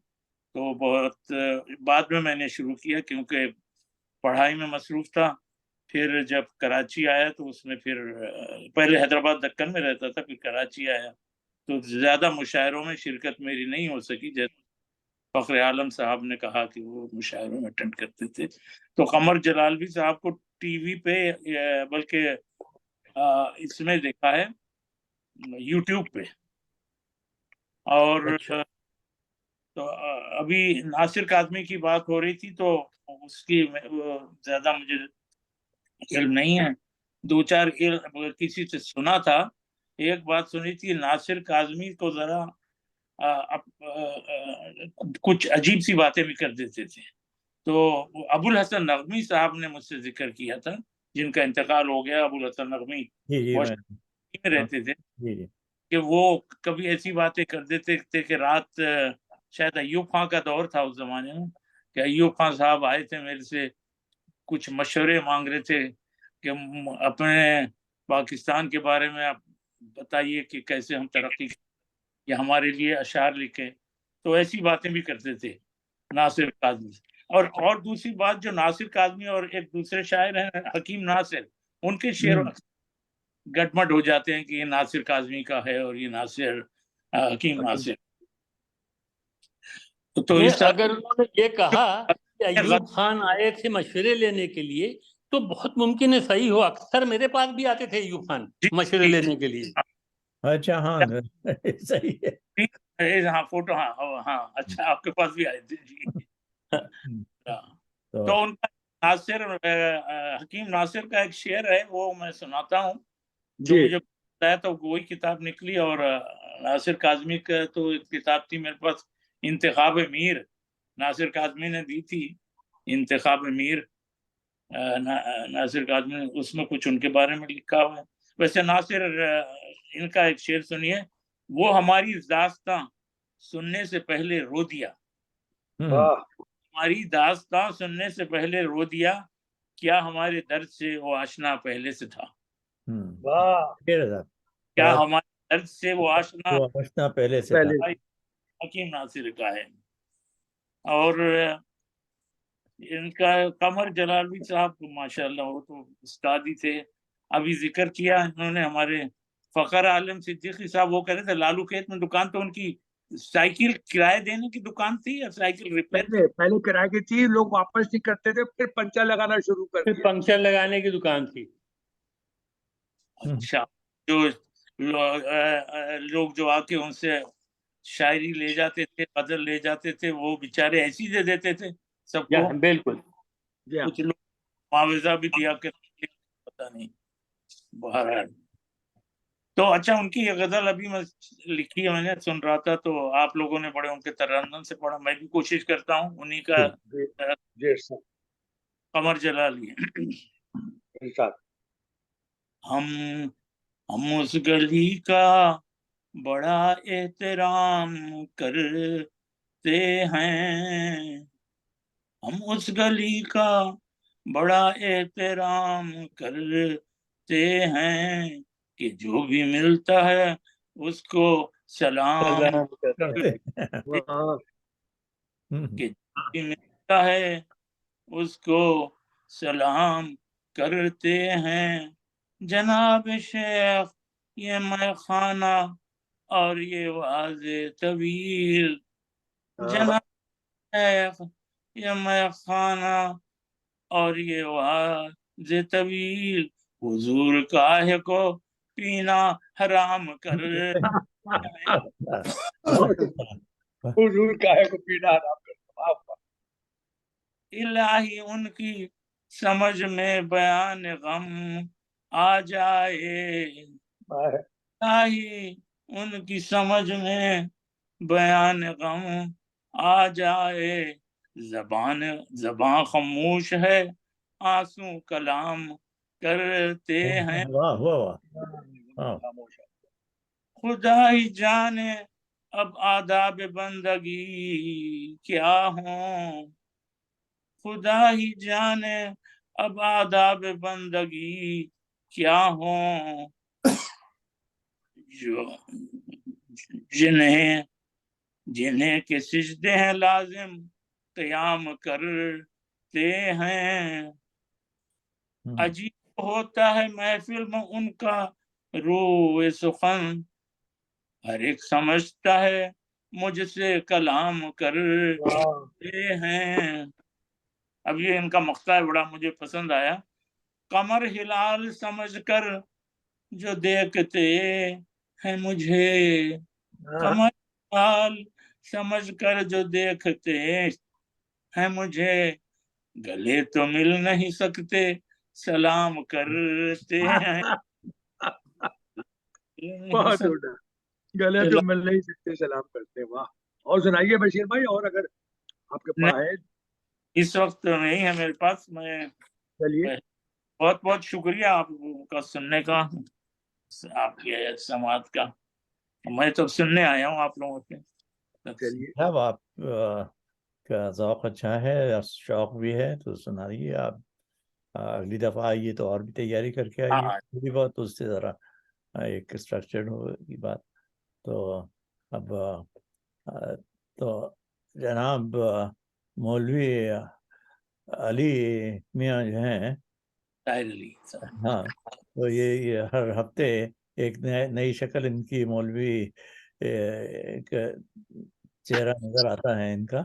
تو بہت بعد میں نے شروع کیا کیونکہ پڑھائی میں مصروف تھا. پھر جب کراچی آیا تو اس میں پھر پہلے حیدرآباد دکن میں رہتا تھا, پھر کراچی آیا تو زیادہ مشاعروں میں شرکت میری نہیں ہو سکی. جیسے فخر عالم صاحب نے کہا کہ وہ مشاعروں میں اٹینڈ کرتے تھے. تو قمر جلالوی صاحب کو ٹی وی پہ بلکہ اس میں دیکھا ہے, یوٹیوب پہ. اور تو ابھی ناصر کاظمی کی بات ہو رہی تھی تو اس کی زیادہ مجھے علم نہیں ہے. دو چار کسی سے سنا تھا, ایک بات سنی تھی, ناصر کاظمی کو ذرا کچھ عجیب سی باتیں بھی کر دیتے تھے. تو ابو الحسن نغمی صاحب نے مجھ سے ذکر کیا تھا, جن کا انتقال ہو گیا. ابو الحسن نغمی میں رہتے تھے کہ وہ کبھی ایسی باتیں کر دیتے تھے کہ رات, شاید ایوب خان کا دور تھا اس زمانے میں, کہ ایوب خان صاحب آئے تھے میرے سے, کچھ مشورے مانگ رہے تھے کہ اپنے پاکستان کے بارے میں آپ بتائیے کہ کیسے ہم ترقی یا ہمارے لیے اشعار لکھیں. تو ایسی باتیں بھی کرتے تھے ناصر کاظمی. اور دوسری بات, جو ناصر کاظمی اور ایک دوسرے شاعر ہیں حکیم ناصر, ان کے شعر گٹمٹ ہو جاتے ہیں کہ یہ ناصر کاظمی کا ہے اور یہ ناصر حکیم ناصر. تو اگر انہوں نے یہ کہا کہ ایوب خان آئے تھے مشورے لینے کے لیے, تو بہت ممکن ہے صحیح ہو. اکثر میرے پاس بھی آتے تھے ایوب خان مشورے لینے کے لیے. اچھا, ہاں صحیح ہے. ہاں فوٹو, ہاں اچھا, آپ کے پاس بھی آئے تھے. جی. تو ان کا ناصر, حکیم ناصر کا ایک شعر ہے, وہ میں سناتا ہوں, جو مجھے بتایا تو وہی کتاب نکلی. اور ناصر کاظمی کا تو ایک کتاب تھی میرے پاس, انتخاب میر, ناصر کاظمی نے دی تھی, انتخاب میر ناصر کاظمی نے, اس میں کچھ ان کے بارے میں لکھا ہوا ہے. ویسے ناصر, ان کا ایک شعر سنیے, وہ ہماری داستاں سننے سے پہلے رو دیا, ہماری داستاں سننے سے پہلے رو دیا, کیا ہمارے درد سے وہ آشنا پہلے سے تھا. کیا ہمارے درد سے وہ آشنا پہلے سے تھا. حکیم ناصر کا ہے. اور ان کا قمر جلالوی صاحب ماشاءاللہ وہ تو استاد ہی تھے. ابھی ذکر کیا انہوں نے ہمارے فخر عالم صدیقی صاحب, وہ کہہ رہے تھے لالو کھیت میں دکان تو ان کی سائیکل کرائے دینے کی دکان تھی یا سائیکل ریپیئر؟ پہلے کرائے کی تھی, لوگ واپس نہیں کرتے تھے, پھر پنچر لگانا شروع کر دیا. پنچر لگانے کی دکان تھی. اچھا, جو لوگ جو آ کے ان سے شاعری لے جاتے تھے, غزل لے جاتے تھے, وہ بیچارے ایسی دے دیتے تھے سب کو. بالکل. کچھ لوگ معاوضہ بھی دیا کرتے, پتہ نہیں. بہرحال تو اچھا, ان کی یہ غزل ابھی میں لکھی ہے, میں نے سن رہا تھا, تو آپ لوگوں نے بڑے ان کے ترنم سے پڑھا, میں بھی کوشش کرتا ہوں انہی کا. قمر جلالی. ہم اس گلی کا بڑا احترام کرتے ہیں, ہم اس گلی کا بڑا احترام کرتے ہیں, کہ جو بھی ملتا ہے اس کو سلام کرتے ہیں, کہ جو بھی ملتا ہے اس کو سلام کرتے ہیں. جناب شیخ یہ میں خانہ اور یہ واضح طویل, جناب شیخ یہ میں خانہ اور یہ واضح طویل, حضور کاہے کو پینا حرام کر, حضور کاہے کو پینا حرام کر. الہی ان کی سمجھ میں بیان غم آ جائے, الہی ان کی سمجھ میں بیان غم آ جائے, زبان خاموش ہے آنسو کلام کرتے ہیں واہ واہ واہ، خدا ہی جانے اب آداب بندگی کیا ہوں، خدا ہی جانے اب آداب بندگی کیا ہوں، جو جنہیں کے سجدے ہیں لازم قیام کرتے ہیں، عجیب ہوتا ہے محفل میں ان کا روح سخن، ہر ایک سمجھتا ہے مجھ سے کلام کرتے ہیں۔ اب یہ ان کا مقطع بڑا مجھے پسند آیا، قمر ہلال سمجھ کر جو دیکھتے ہیں مجھے، قمر ہلال سمجھ کر جو دیکھتے ہیں مجھے، گلے تو مل نہیں سکتے سلام کرتے ہیں۔ بہت اٹھا، گلے تو مل نہیں سکتے سلام کرتے، واہ۔ اور سنائیے بشیر بھائی، اور اگر آپ کے پاس ہے؟ اس وقت نہیں ہے میرے پاس، میں چلیے بہت بہت شکریہ آپ کا سننے کا، آپ کی سماعت کا، میں تو سننے آیا ہوں آپ لوگوں کے۔ چلیے اب آپ کا ذوق اچھا ہے اور شوق بھی ہے تو سنائیے آپ، اگلی دفعہ آئیے تو اور بھی تیاری کر کے آئیے، تھوڑی بہت اس سے ذرا ایک اسٹرکچرڈ ہوگی بات۔ تو اب تو جناب مولوی علی میاں جو ہیں، ہاں، تو یہ ہر ہفتے ایک نئی شکل ان کی مولوی چہرہ نظر آتا ہے ان کا،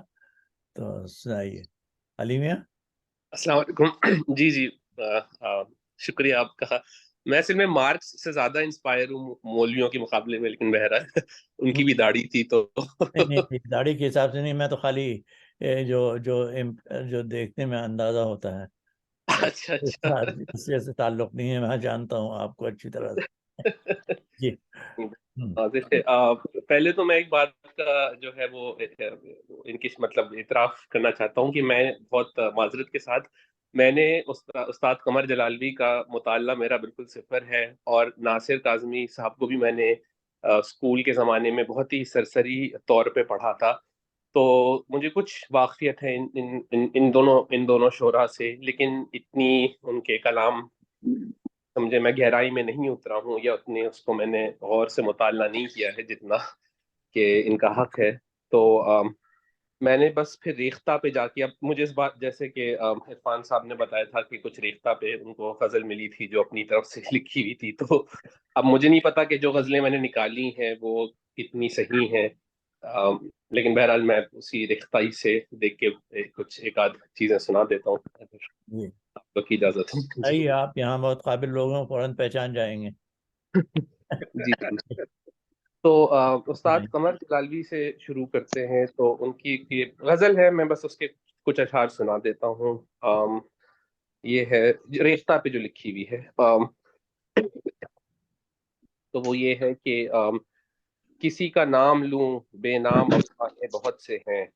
تو سنائیے علی میاں۔ السلام علیکم۔ جی شکریہ آپ کا۔ میں اصل میں مارکس سے زیادہ انسپائر ہوں مولویوں کے مقابلے میں، لیکن بہرحال ان کی بھی داڑھی تھی تو نہیں، داڑھی کے حساب سے نہیں، میں تو خالی جو دیکھنے میں اندازہ ہوتا ہے، اچھا اس سے تعلق نہیں ہے، میں جانتا ہوں آپ کو اچھی طرح سے۔ جی پہلے تو میں ایک بات کا جو ہے وہ ان کی مطلب اعتراف کرنا چاہتا ہوں کہ میں بہت معذرت کے ساتھ، میں نے استاد قمر جلالوی کا مطالعہ میرا بالکل صفر ہے، اور ناصر کاظمی صاحب کو بھی میں نے اسکول کے زمانے میں بہت ہی سرسری طور پہ پڑھا تھا، تو مجھے کچھ واقفیت ہے ان دونوں شعراء سے، لیکن اتنی ان کے کلام سمجھے میں گہرائی میں نہیں اترا ہوں، یا اتنے اس کو میں نے غور سے مطالعہ نہیں کیا ہے جتنا کہ ان کا حق ہے۔ تو میں نے بس پھر ریختہ پہ جا کے، اب مجھے اس بات جیسے کہ عرفان صاحب نے بتایا تھا کہ کچھ ریختہ پہ ان کو غزل ملی تھی جو اپنی طرف سے لکھی ہوئی تھی، تو اب مجھے نہیں پتا کہ جو غزلیں میں نے نکالی ہیں وہ کتنی صحیح ہیں، لیکن بہرحال میں اسی ریختائی سے دیکھ کے کچھ ایک آدھ چیزیں سنا دیتا ہوں، آپ کی اجازت ہے؟ آپ یہاں بہت قابل لوگ ہیں، فوراً پہچان جائیں گے۔ جی تو استاد قمر جلالوی سے شروع کرتے ہیں، تو ان کی غزل ہے، میں بس اس کے کچھ اشعار سنا دیتا ہوں۔ یہ ہے ریختہ پہ جو لکھی ہوئی ہے، تو وہ یہ ہے کہ کسی کا نام لوں بے نام افسانے بہت سے ہیں،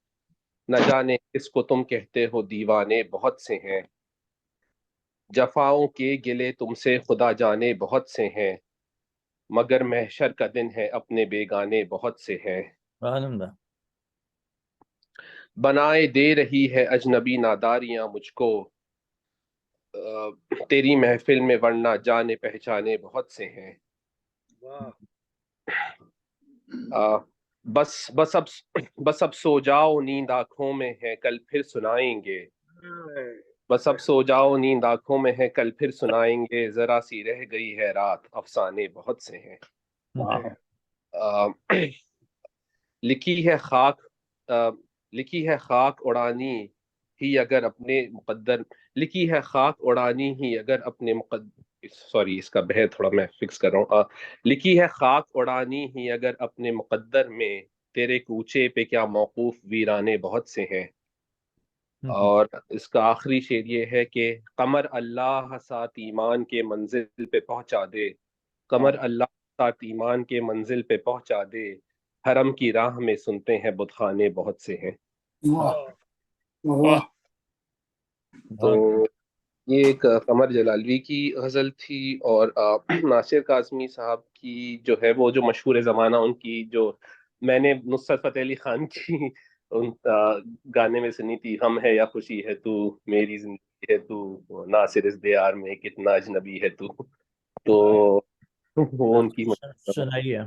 نہ جانے کس کو تم کہتے ہو دیوانے بہت سے ہیں، جفاؤں کے گلے تم سے خدا جانے بہت سے ہیں، مگر محشر کا دن ہے اپنے بیگانے بہت سے ہیں، بنائے دے رہی ہے اجنبی ناداریاں مجھ کو، تیری محفل میں ورنہ جانے پہچانے بہت سے ہیں، بس اب سو جاؤ نیند آنکھوں میں ہے کل پھر سنائیں گے، بس اب سو جاؤ نیند آنکھوں میں ہے کل پھر سنائیں گے، ذرا سی رہ گئی ہے رات افسانے بہت سے ہیں، لکھی ہے خاک اڑانی ہی اگر اپنے مقدر، لکھی ہے خاک اڑانی ہی اگر اپنے مقدر، سوری اس کا بہت تھوڑا میں فکس کر رہا ہوں، لکھی ہے خاک اڑانی ہی اگر اپنے مقدر میں، تیرے کوچے پہ کیا موقوف ویرانے بہت سے ہیں، اور اس کا آخری شعر یہ ہے کہ قمر اللہ ساتھ ایمان کے منزل پہ پہنچا دے، قمر اللہ ساتھ ایمان کے منزل پہ پہنچا دے، حرم کی راہ میں سنتے ہیں بتخانے بہت سے ہیں۔ تو یہ ایک قمر جلالوی کی غزل تھی، اور ناصر کاظمی صاحب کی جو ہے وہ جو مشہور زمانہ ان کی جو میں نے نصرت فتح علی خان کی ان گانے میں سنی تھی، ہم ہے یا خوشی ہے تو، میری زندگی ہے تو، ناصر اس دیار میں کتنا اجنبی ہے تو وہ ان کی سنائیے.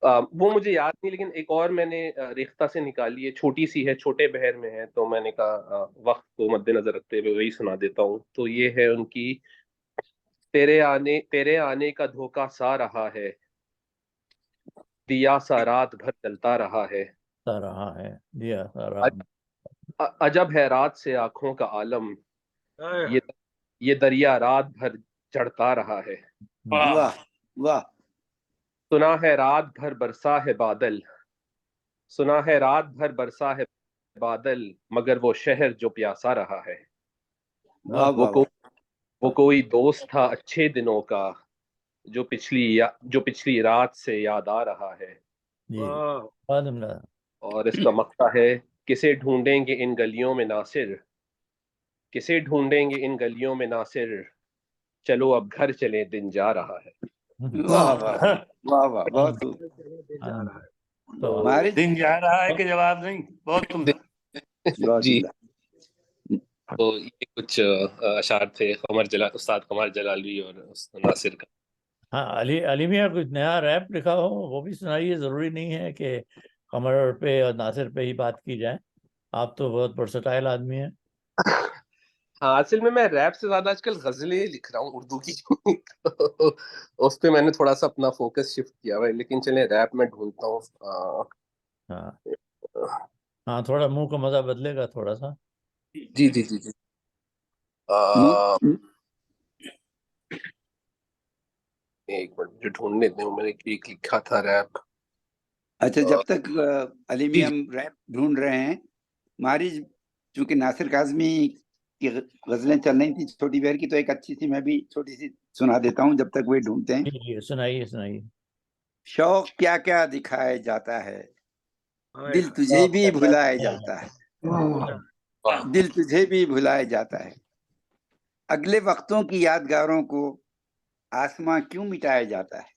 وہ مجھے یاد نہیں، لیکن ایک اور میں نے ریختہ سے نکالی ہے، چھوٹی سی ہے، چھوٹے بہر میں ہے، تو میں نے کہا وقت کو مد نظر رکھتے ہوئے وہی سنا دیتا ہوں. تو یہ ہے ان کی: تیرے آنے کا دھوکہ سا رہا ہے، دیا سا رات بھر جلتا رہا ہے، دیا سارا عجب ہے رات سے آنکھوں کا عالم، یہ دریا رات بھر چڑھتا رہا ہے، واہ واہ. سنا ہے رات بھر برسا ہے بادل، سنا ہے رات بھر برسا ہے بادل، مگر وہ شہر جو پیاسا رہا ہے، واہ واہ واہ. وہ کوئی دوست تھا اچھے دنوں کا، جو پچھلی رات سے یاد آ رہا ہے. اور اس کا مقطع ہے: کسے ڈھونڈیں گے ان گلیوں میں ناصر، کسے ڈھونڈیں گے ان گلیوں میں ناصر، چلو اب گھر چلیں دن جا رہا ہے. واہ واہ واہ واہ. بہت خوب. دن جا رہا ہے کہ جواب نہیں. بہت عمدہ. جی، تو یہ کچھ اشعار تھے استاد قمر جلالوی اور ناصر کا. ہاں، علی میاں کچھ نیا ریپ لکھا ہو وہ بھی سنائیے. ضروری نہیں ہے کہ قمر پہ اور ناصر پہ ہی بات کی جائے. آپ تو بہت ورسٹائل آدمی ہیں. ہاں، اصل میں ریپ سے زیادہ آج کل غزلیں لکھ رہا ہوں اردو کی. اس پہ میں نے تھوڑا سا اپنا فوکس شفٹ کیا ہوا ہے، لیکن چلیں ریپ میں ڈھونڈتا ہوں. ہاں تھوڑا منہ کا مزہ بدلے گا تھوڑا سا. جی جی جی جی. ایک منٹ جو ڈھونڈنے دیں، میں نے ایک لکھا تھا ریپ. اچھا، جب تک علی میاں ریپ ڈھونڈ رہے ہیں، ماری چونکہ ناصر کاظمی کی غزلیں چل رہی تھی چھوٹی بہر کی، تو ایک اچھی سی میں بھی چھوٹی سی سنا دیتا ہوں جب تک وہ ڈھونڈتے ہیں. سنائیے. شوق کیا کیا دکھائے جاتا ہے، دل تجھے بھی بھلائے جاتا ہے، دل تجھے بھی بھلائے جاتا ہے، اگلے وقتوں کی یادگاروں کو آسماں کیوں مٹایا جاتا ہے،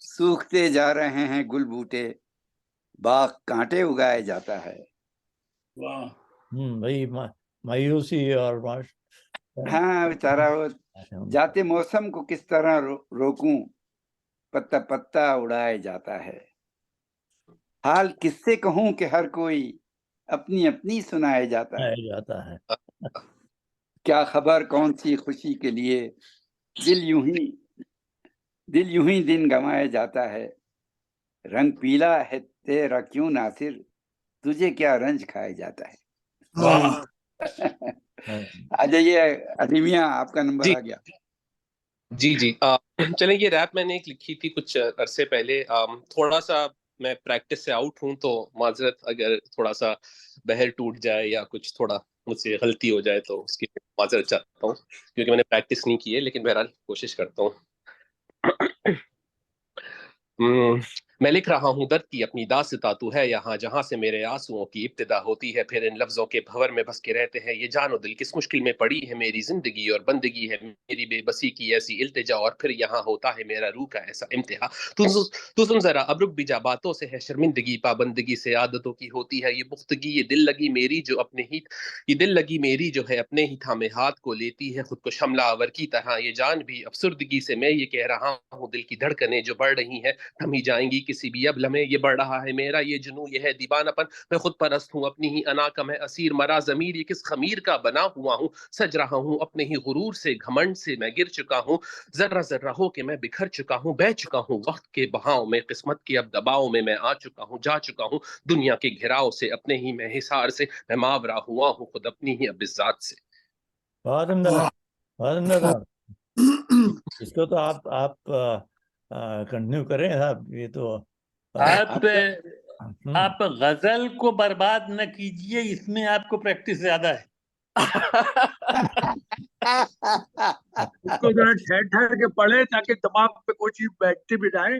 سوکھتے جا رہے ہیں گل بوٹے، باغ کانٹے اگائے جاتا ہے. بھائی مایوسی اور ہاں بیچارہ وہ جاتے موسم کو کس طرح روکوں، پتا پتا اڑائے جاتا ہے، حال کس سے کہوں کہ ہر کوئی اپنی اپنی سنائے جاتا ہے، کیا خبر کون سی خوشی کے لیے دل یوں ہی دن گنوائے جاتا ہے، رنگ پیلا ہے تیرا کیوں ناصر، تجھے کیا رنج کھائے جاتا ہے. آ جائیے علی میاں، آپ کا نمبر آ گیا. جی جی. چلیں، یہ ریپ میں نے ایک لکھی تھی کچھ عرصے پہلے. تھوڑا سا میں پریکٹس سے آؤٹ ہوں، تو معذرت اگر تھوڑا سا بہر ٹوٹ جائے یا کچھ تھوڑا مجھ سے غلطی ہو جائے تو اس کی معذرت چاہتا ہوں، کیونکہ میں نے پریکٹس نہیں کی ہے، لیکن بہرحال کوشش کرتا ہوں. میں لکھ رہا ہوں درد کی اپنی داستاں، تو ہے یہاں جہاں سے میرے آنسوؤں کی ابتدا ہوتی ہے، پھر ان لفظوں کے بھور میں بس کے رہتے ہیں یہ جان و دل، کس مشکل میں پڑی ہے میری زندگی اور بندگی ہے میری بے بسی کی ایسی التجا، اور پھر یہاں ہوتا ہے میرا روح کا ایسا امتحا. تو سن ذرا اب رک بھی جا، باتوں سے ہے شرمندگی، پابندگی سے عادتوں کی ہوتی ہے یہ پختگی، یہ دل لگی میری جو ہے اپنے ہی تھامے ہاتھ کو لیتی ہے خود کو شملہ آور کی طرح، یہ جان بھی افسردگی سے میں یہ کہہ رہا ہوں، دل کی دھڑکنیں جو بڑھ رہی ہیں تھم ہی جائیں گی کسی بھی اب لمحے، یہ بڑھ رہا ہے میرا یہ جنوں، یہ ہے دیوانہ پن، میں خود پرست ہوں اپنی ہی انا کا میں اسیر، مرا ضمیر یہ کس خمیر کا بنا ہوا ہوں، سج رہا ہوں اپنے ہی غرور سے گھمنڈ سے میں گر چکا ہوں، ذرہ ذرہ ہو کے میں بکھر چکا ہوں، بہ چکا ہوں وقت کے بہاؤ میں، قسمت کے اب دباؤ میں آ چکا ہوں، جا چکا ہوں دنیا کے گھراؤ سے، اپنے ہی میں حصار سے میں ماورا ہوا ہوں خود اپنی ہی اب ذات سے. بہت عمدہ. اس کو تو آپ کنٹینیو کریں صاحب. یہ تو آپ غزل کو برباد نہ کیجئے، اس میں آپ کو پریکٹس زیادہ ہے. اس کو ذرا ٹھہر ٹھہر کے پڑھے تاکہ دماغ پہ کوئی چیز بیٹھتی بھی جائے.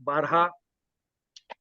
12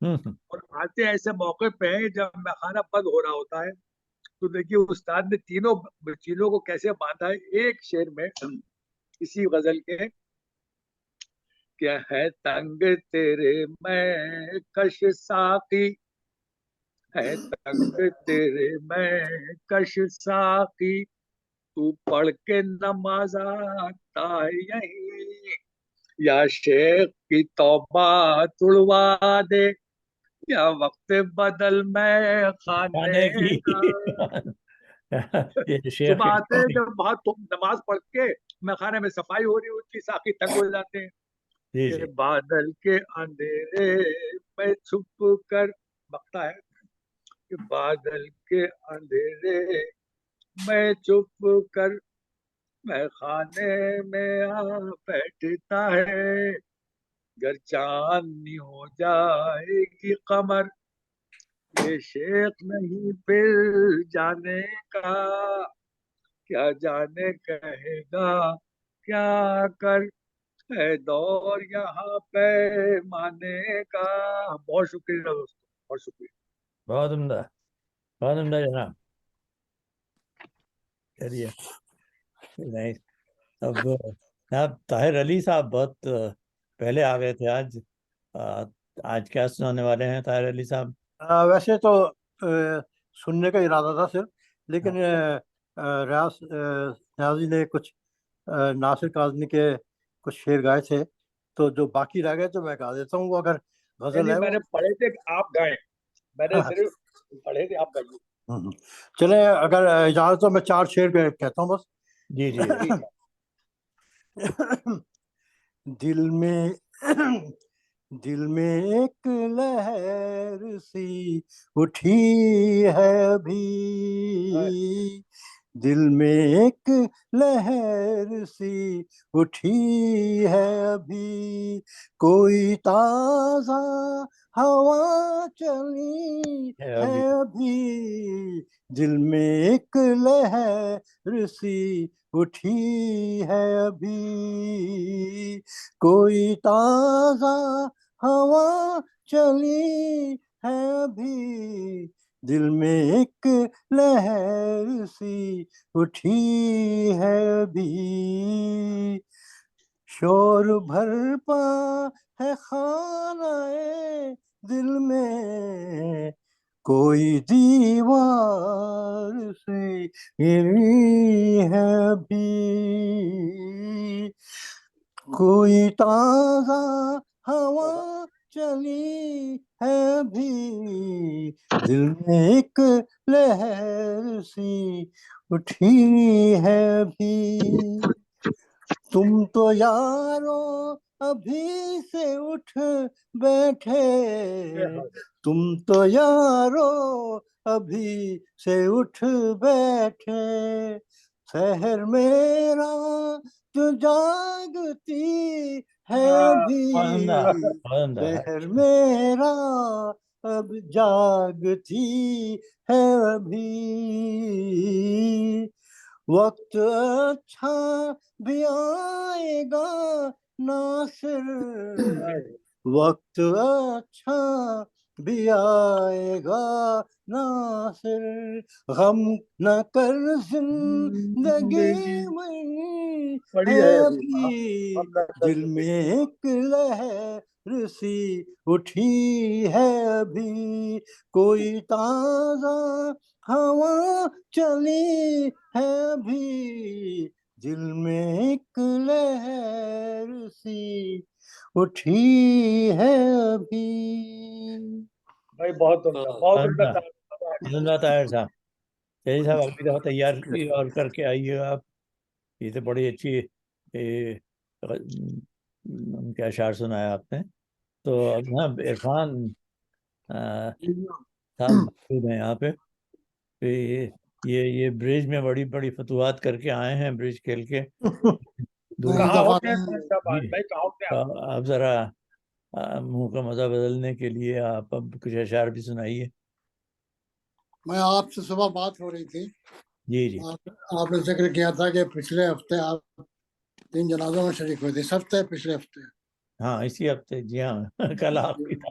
اور آتے ایسے موقع پہ ہیں جب میخانہ بند ہو رہا ہوتا ہے، تو دیکھیے استاد نے تینوں چیزوں کو کیسے باندھا ہے ایک شعر میں اسی غزل کے. کیا ہے تنگ تیرے میں کش ساقی، ہے تنگ تیرے میں کش ساقی، تو پڑھ کے نماز آتا ہے یہیں، یا شیخ کی توبہ تڑوا دے، یا وقت بدل میں خانے کی کا. یہ شیخ صبح آتے ہیں جب بہت نماز پڑھ کے میخانے میں صفائی ہو رہی ہوتی، ساقی تنگ ہو جاتے ہیں. جی کہ جی بادل کے اندھیرے میں چھپ کر، بکتا ہے کہ بادل کے اندھیرے میں چھپ کر میں خانے میں آ بیٹھتا ہے، گر چاندنی ہو جائے گی قمر، یہ شیخ نہیں پھر جانے کا، کیا جانے کہے گا کیا کر، ہے دور یہاں پہ مانے کا. بہت شکریہ دوستوں، بہت شکریہ. بہت عمدہ، بہت عمدہ جناب. چلیے نہیں، اب جناب طاہر علی صاحب بہت پہلے آ گئے تھے آج. آج کیا سنانے والے ہیں طاہر علی صاحب؟ ویسے تو سننے کا ارادہ تھا صرف، لیکن ریاضی نے کچھ ناصر کاظمی کے کچھ شعر گائے تھے، تو جو باقی رہ گئے تو میں گا دیتا ہوں. وہ اگر غزل ہے میں نے پڑھے تھے کہ آپ گائیں، میں نے صرف پڑھے تھے آپ گائیے. چلے اگر اجازت ہو میں 4 شعر پہ کہتا ہوں بس. جی جی دل میں ایک لہر سی اٹھی ہے ابھی، دل میں ایک لہر سی اٹھی ہے ابھی، کوئی تازہ ہوا چلی ہے ابھی، دل میں ایک لہر سی اٹھی ہے ابھی، کوئی تازہ ہوا چلی ہے ابھی، دل میں ایک لہر سی اٹھی ہے ابھی، شور بھرپا ہے خانہ دل میں، کوئی دیوار سے گری ہے ابھی، کوئی تازہ ہوا چلی ہے ابھی، دل میں ایک لہر سی اٹھی ہے ابھی، تم تو یارو ابھی سے اٹھ بیٹھے، تم تو یارو ابھی سے اٹھ بیٹھے، سحر میرا جو جاگتی ہے ابھی، سحر میرا اب جاگتی ہے ابھی، وقت اچھا بھی آئے گا ناصر، وقت اچھا بھی آئے گا ناصر، غم نہ کر زندگی میں ہے ابھی، دل میں ایک لہر سی اٹھی ہے ابھی، کوئی تازہ ہوا چلی ہے ابھی، دل میں ایک لہر سی اٹھی ہے ابھی. بہت عمدہ طاہر صاحب. چلیے صاحب اگلی دفعہ تیار اور کر کے آئیے گا آپ. یہ تو بڑی اچھی کیا اشعار سنایا آپ نے. تو اب نا عرفان صاحب موجود ہیں یہاں پہ. یہ برج میں بڑی بڑی فتوحات کر کے آئے ہیں، برج کھیل کے. آپ ذرا منہ کا مزہ بدلنے کے لیے آپ اب کچھ اشعار بھی سنائیے. میں آپ سے صبح بات ہو رہی تھی، جی جی آپ نے ذکر کیا تھا کہ پچھلے ہفتے آپ 3 جنازوں میں شریک ہوئے تھے. اس ہفتے پچھلے ہفتے؟ ہاں اسی ہفتے. جی ہاں کل آپ کی تھا.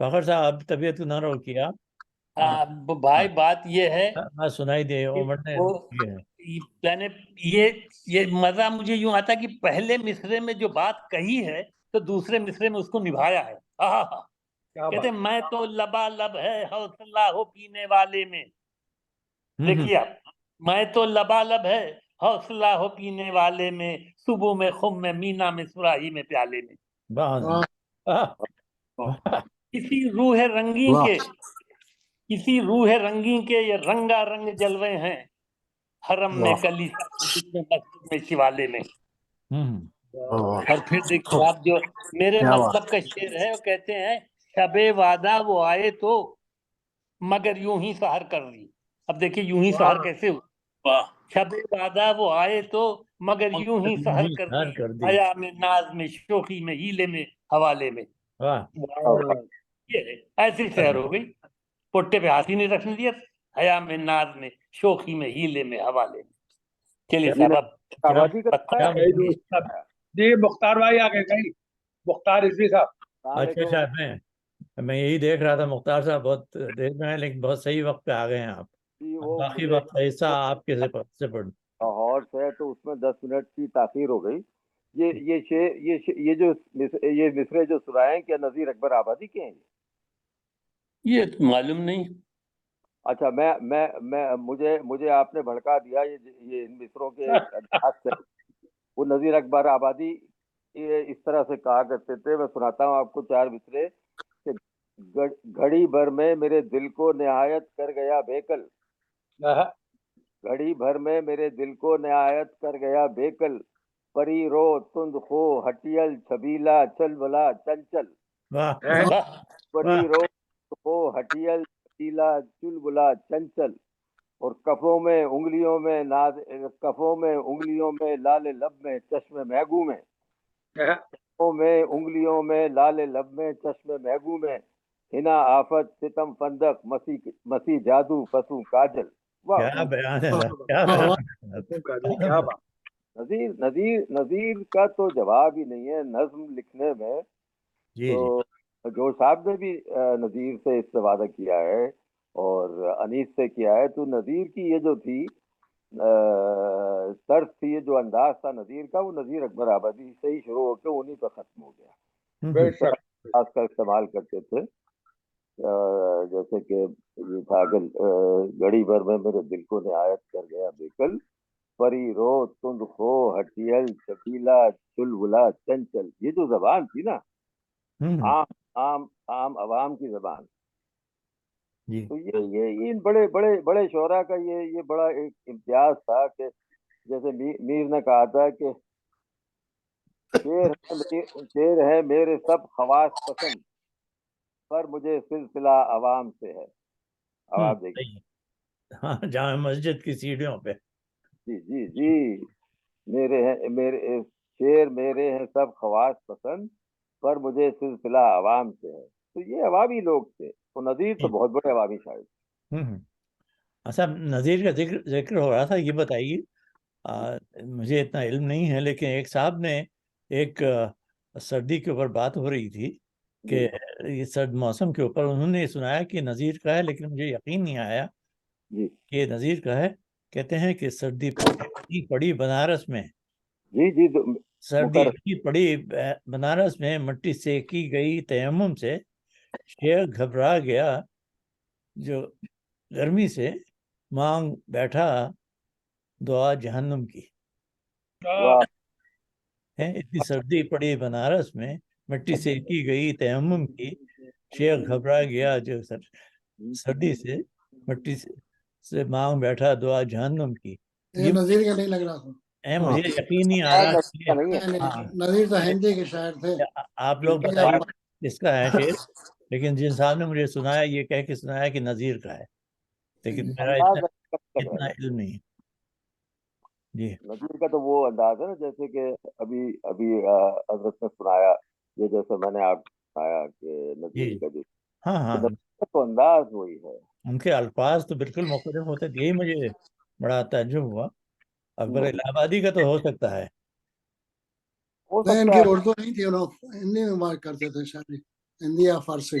فخر صاحب طبیعت کو نہ روکیے آپ. بھائی بات یہ ہے بات سنائی دے عمر نے یعنی یہ مزہ مجھے یوں آتا کہ پہلے مصرے میں جو بات کہی ہے تو دوسرے مصرے میں اس کو نبھایا ہے. کہتے میں تو لبا لب ہے حوصلہ ہو پینے والے میں. دیکھیے آپ, میں تو لبا لب ہے حوصلہ ہو پینے والے میں, صبح میں خم میں مینا میں سراہی میں پیالے میں. کسی روح رنگین کے کسی روح رنگین کے یہ رنگا رنگ جلوے ہیں, حرم میں کلیسا مسجد میں شیوالے میں. اور پھر دیکھیے آپ جو میرے مطلب کا شعر ہے, وہ کہتے ہیں شب وعدہ وہ آئے تو مگر یوں ہی سحر کر دی. اب دیکھیے یوں ہی سحر کیسے ہوا. شب وعدہ وہ آئے تو مگر یوں ہی سحر کر دی, حیا میں ناز میں شوخی میں ہیلے میں حوالے میں. ایسی شعر ہو گئی, پٹے پہ ہاتھ ہی نہیں رکھنے دیا, حیا میں ناز میں شوخی میں ہیلے میں حوالے میں. چلیے صاحب جی مختار بھائی آ گئے, مختار رضوی صاحب. اچھا میں یہی دیکھ رہا تھا مختار صاحب بہت دیر میں ہے لیکن بہت صحیح وقت پہ آ گئے ہیں آپ. باقی وقت ایسا آپ کے سے پڑھ لاہور سے تو اس میں 10 منٹ کی تاخیر ہو گئی. یہ جو مصرے جو سنائے ہیں کیا نذیر اکبر آبادی کے ہیں؟ یہ معلوم نہیں. اچھا میں مجھے آپ نے بھڑکا دیا یہ ان مصروں کے انداز سے. وہ نذیر اکبر آبادی اس طرح سے کہا کرتے تھے, میں سناتا ہوں آپ کو 4 مصرے. کہ گھڑی بھر میں میرے دل کو نہایت کر گیا بیکل, گھڑی بھر میں میرے دل کو نہایت کر گیا بیکل, پری رو تند خو ہٹیل چھبیلا چل بلا چنچل. پری رو خو ہٹیل چھبیلا چل بلا چنچل. اور کفوں میں انگلیوں میں لال لب میں چشم محگو میں, کفوں میں انگلیوں میں لال لب میں چشم محگو میں, ہنا آفت ستم فندق مسیح جادو پسو کاجل. کیا بیان ہے. نذیر کا تو جواب ہی نہیں ہے نظم لکھنے میں. تو جو صاحب نے بھی نذیر سے استفادہ کیا ہے اور انیس سے کیا ہے, تو نذیر کی یہ جو تھی طرز تھی, یہ جو انداز تھا نذیر کا, وہ نذیر اکبر آبادی سے ہی شروع ہو کے انہیں پہ ختم ہو گیا. خاص کا استعمال کرتے تھے, جیسے کہ یہ تھا کہ گھڑی بھر میں میرے دل کو نہایت کر گیا بیکل, پری رو تند خو ہٹیل چکیلا چل بلا چنچل. یہ جو زبان تھی نا, عام عوام کی زبان, تو یہ ان بڑے شعراء کا یہ بڑا ایک امتیاز تھا کہ جیسے میر نے کہا تھا کہ شعر ہے میرے سب خواص پسند پر مجھے سلسلہ عوام سے ہے. اب آپ دیکھیے جامع مسجد کی سیڑھیوں پہ. جی میرے شعر میرے ہیں سب خواص پسند پر مجھے سلسلہ عوام سے ہے. تو یہ عوامی لوگ تھے. تو نذیر تو بہت بڑے عوامی شاعر تھے. اچھا نذیر کا ذکر ہو رہا تھا, یہ بتائیے مجھے اتنا علم نہیں ہے لیکن ایک صاحب نے ایک سردی کے اوپر بات ہو رہی تھی کہ یہ سرد موسم کے اوپر انہوں نے سنایا کہ نذیر کا ہے, لیکن مجھے یقین نہیں آیا کہ نذیر کا ہے. کہتے ہیں کہ سردی پڑی بنارس میں, سردی پڑی بنارس میں مٹی سینکی گئی تیمم سے, شیر گھبرا گیا جو گرمی سے, مانگ بیٹھا دعا جہنم کی. اتنی سردی پڑی بنارس میں, مٹی سینکی گئی تیمم کی, شیر گھبرا گیا جو سردی سے, مٹی سے مانگ بیٹھا دعا جہنم کی. یہ نذیر کا نہیں لگ رہا تھا, مجھے یقین نہیں آ رہا. نذیر تو ہندی کے شاعر تھے. آپ لوگ بتائیے کس کا ہے شعر, لیکن جن صاحب نے مجھے سنایا یہ کہہ کے سنایا کہ نذیر کا ہے, لیکن میرا اتنا علم نہیں. جی نذیر کا تو وہ انداز ہے نا, جیسے کہ ابھی حضرت نے سنایا, یہ جیسے میں نے آپ سنایا کہ نذیر کا جو تو انداز وہی ہے. ان کے الفاظ تو بالکل مختلف ہوتے تھے. یہی مجھے بڑا تعجب ہوا. اکبر الہ آبادی کا تو ہو سکتا ہے, ان کی اردو نہیں تھی, لوگ ہندی میں بات کرتے تھے شاید, ہندی یا فارسی.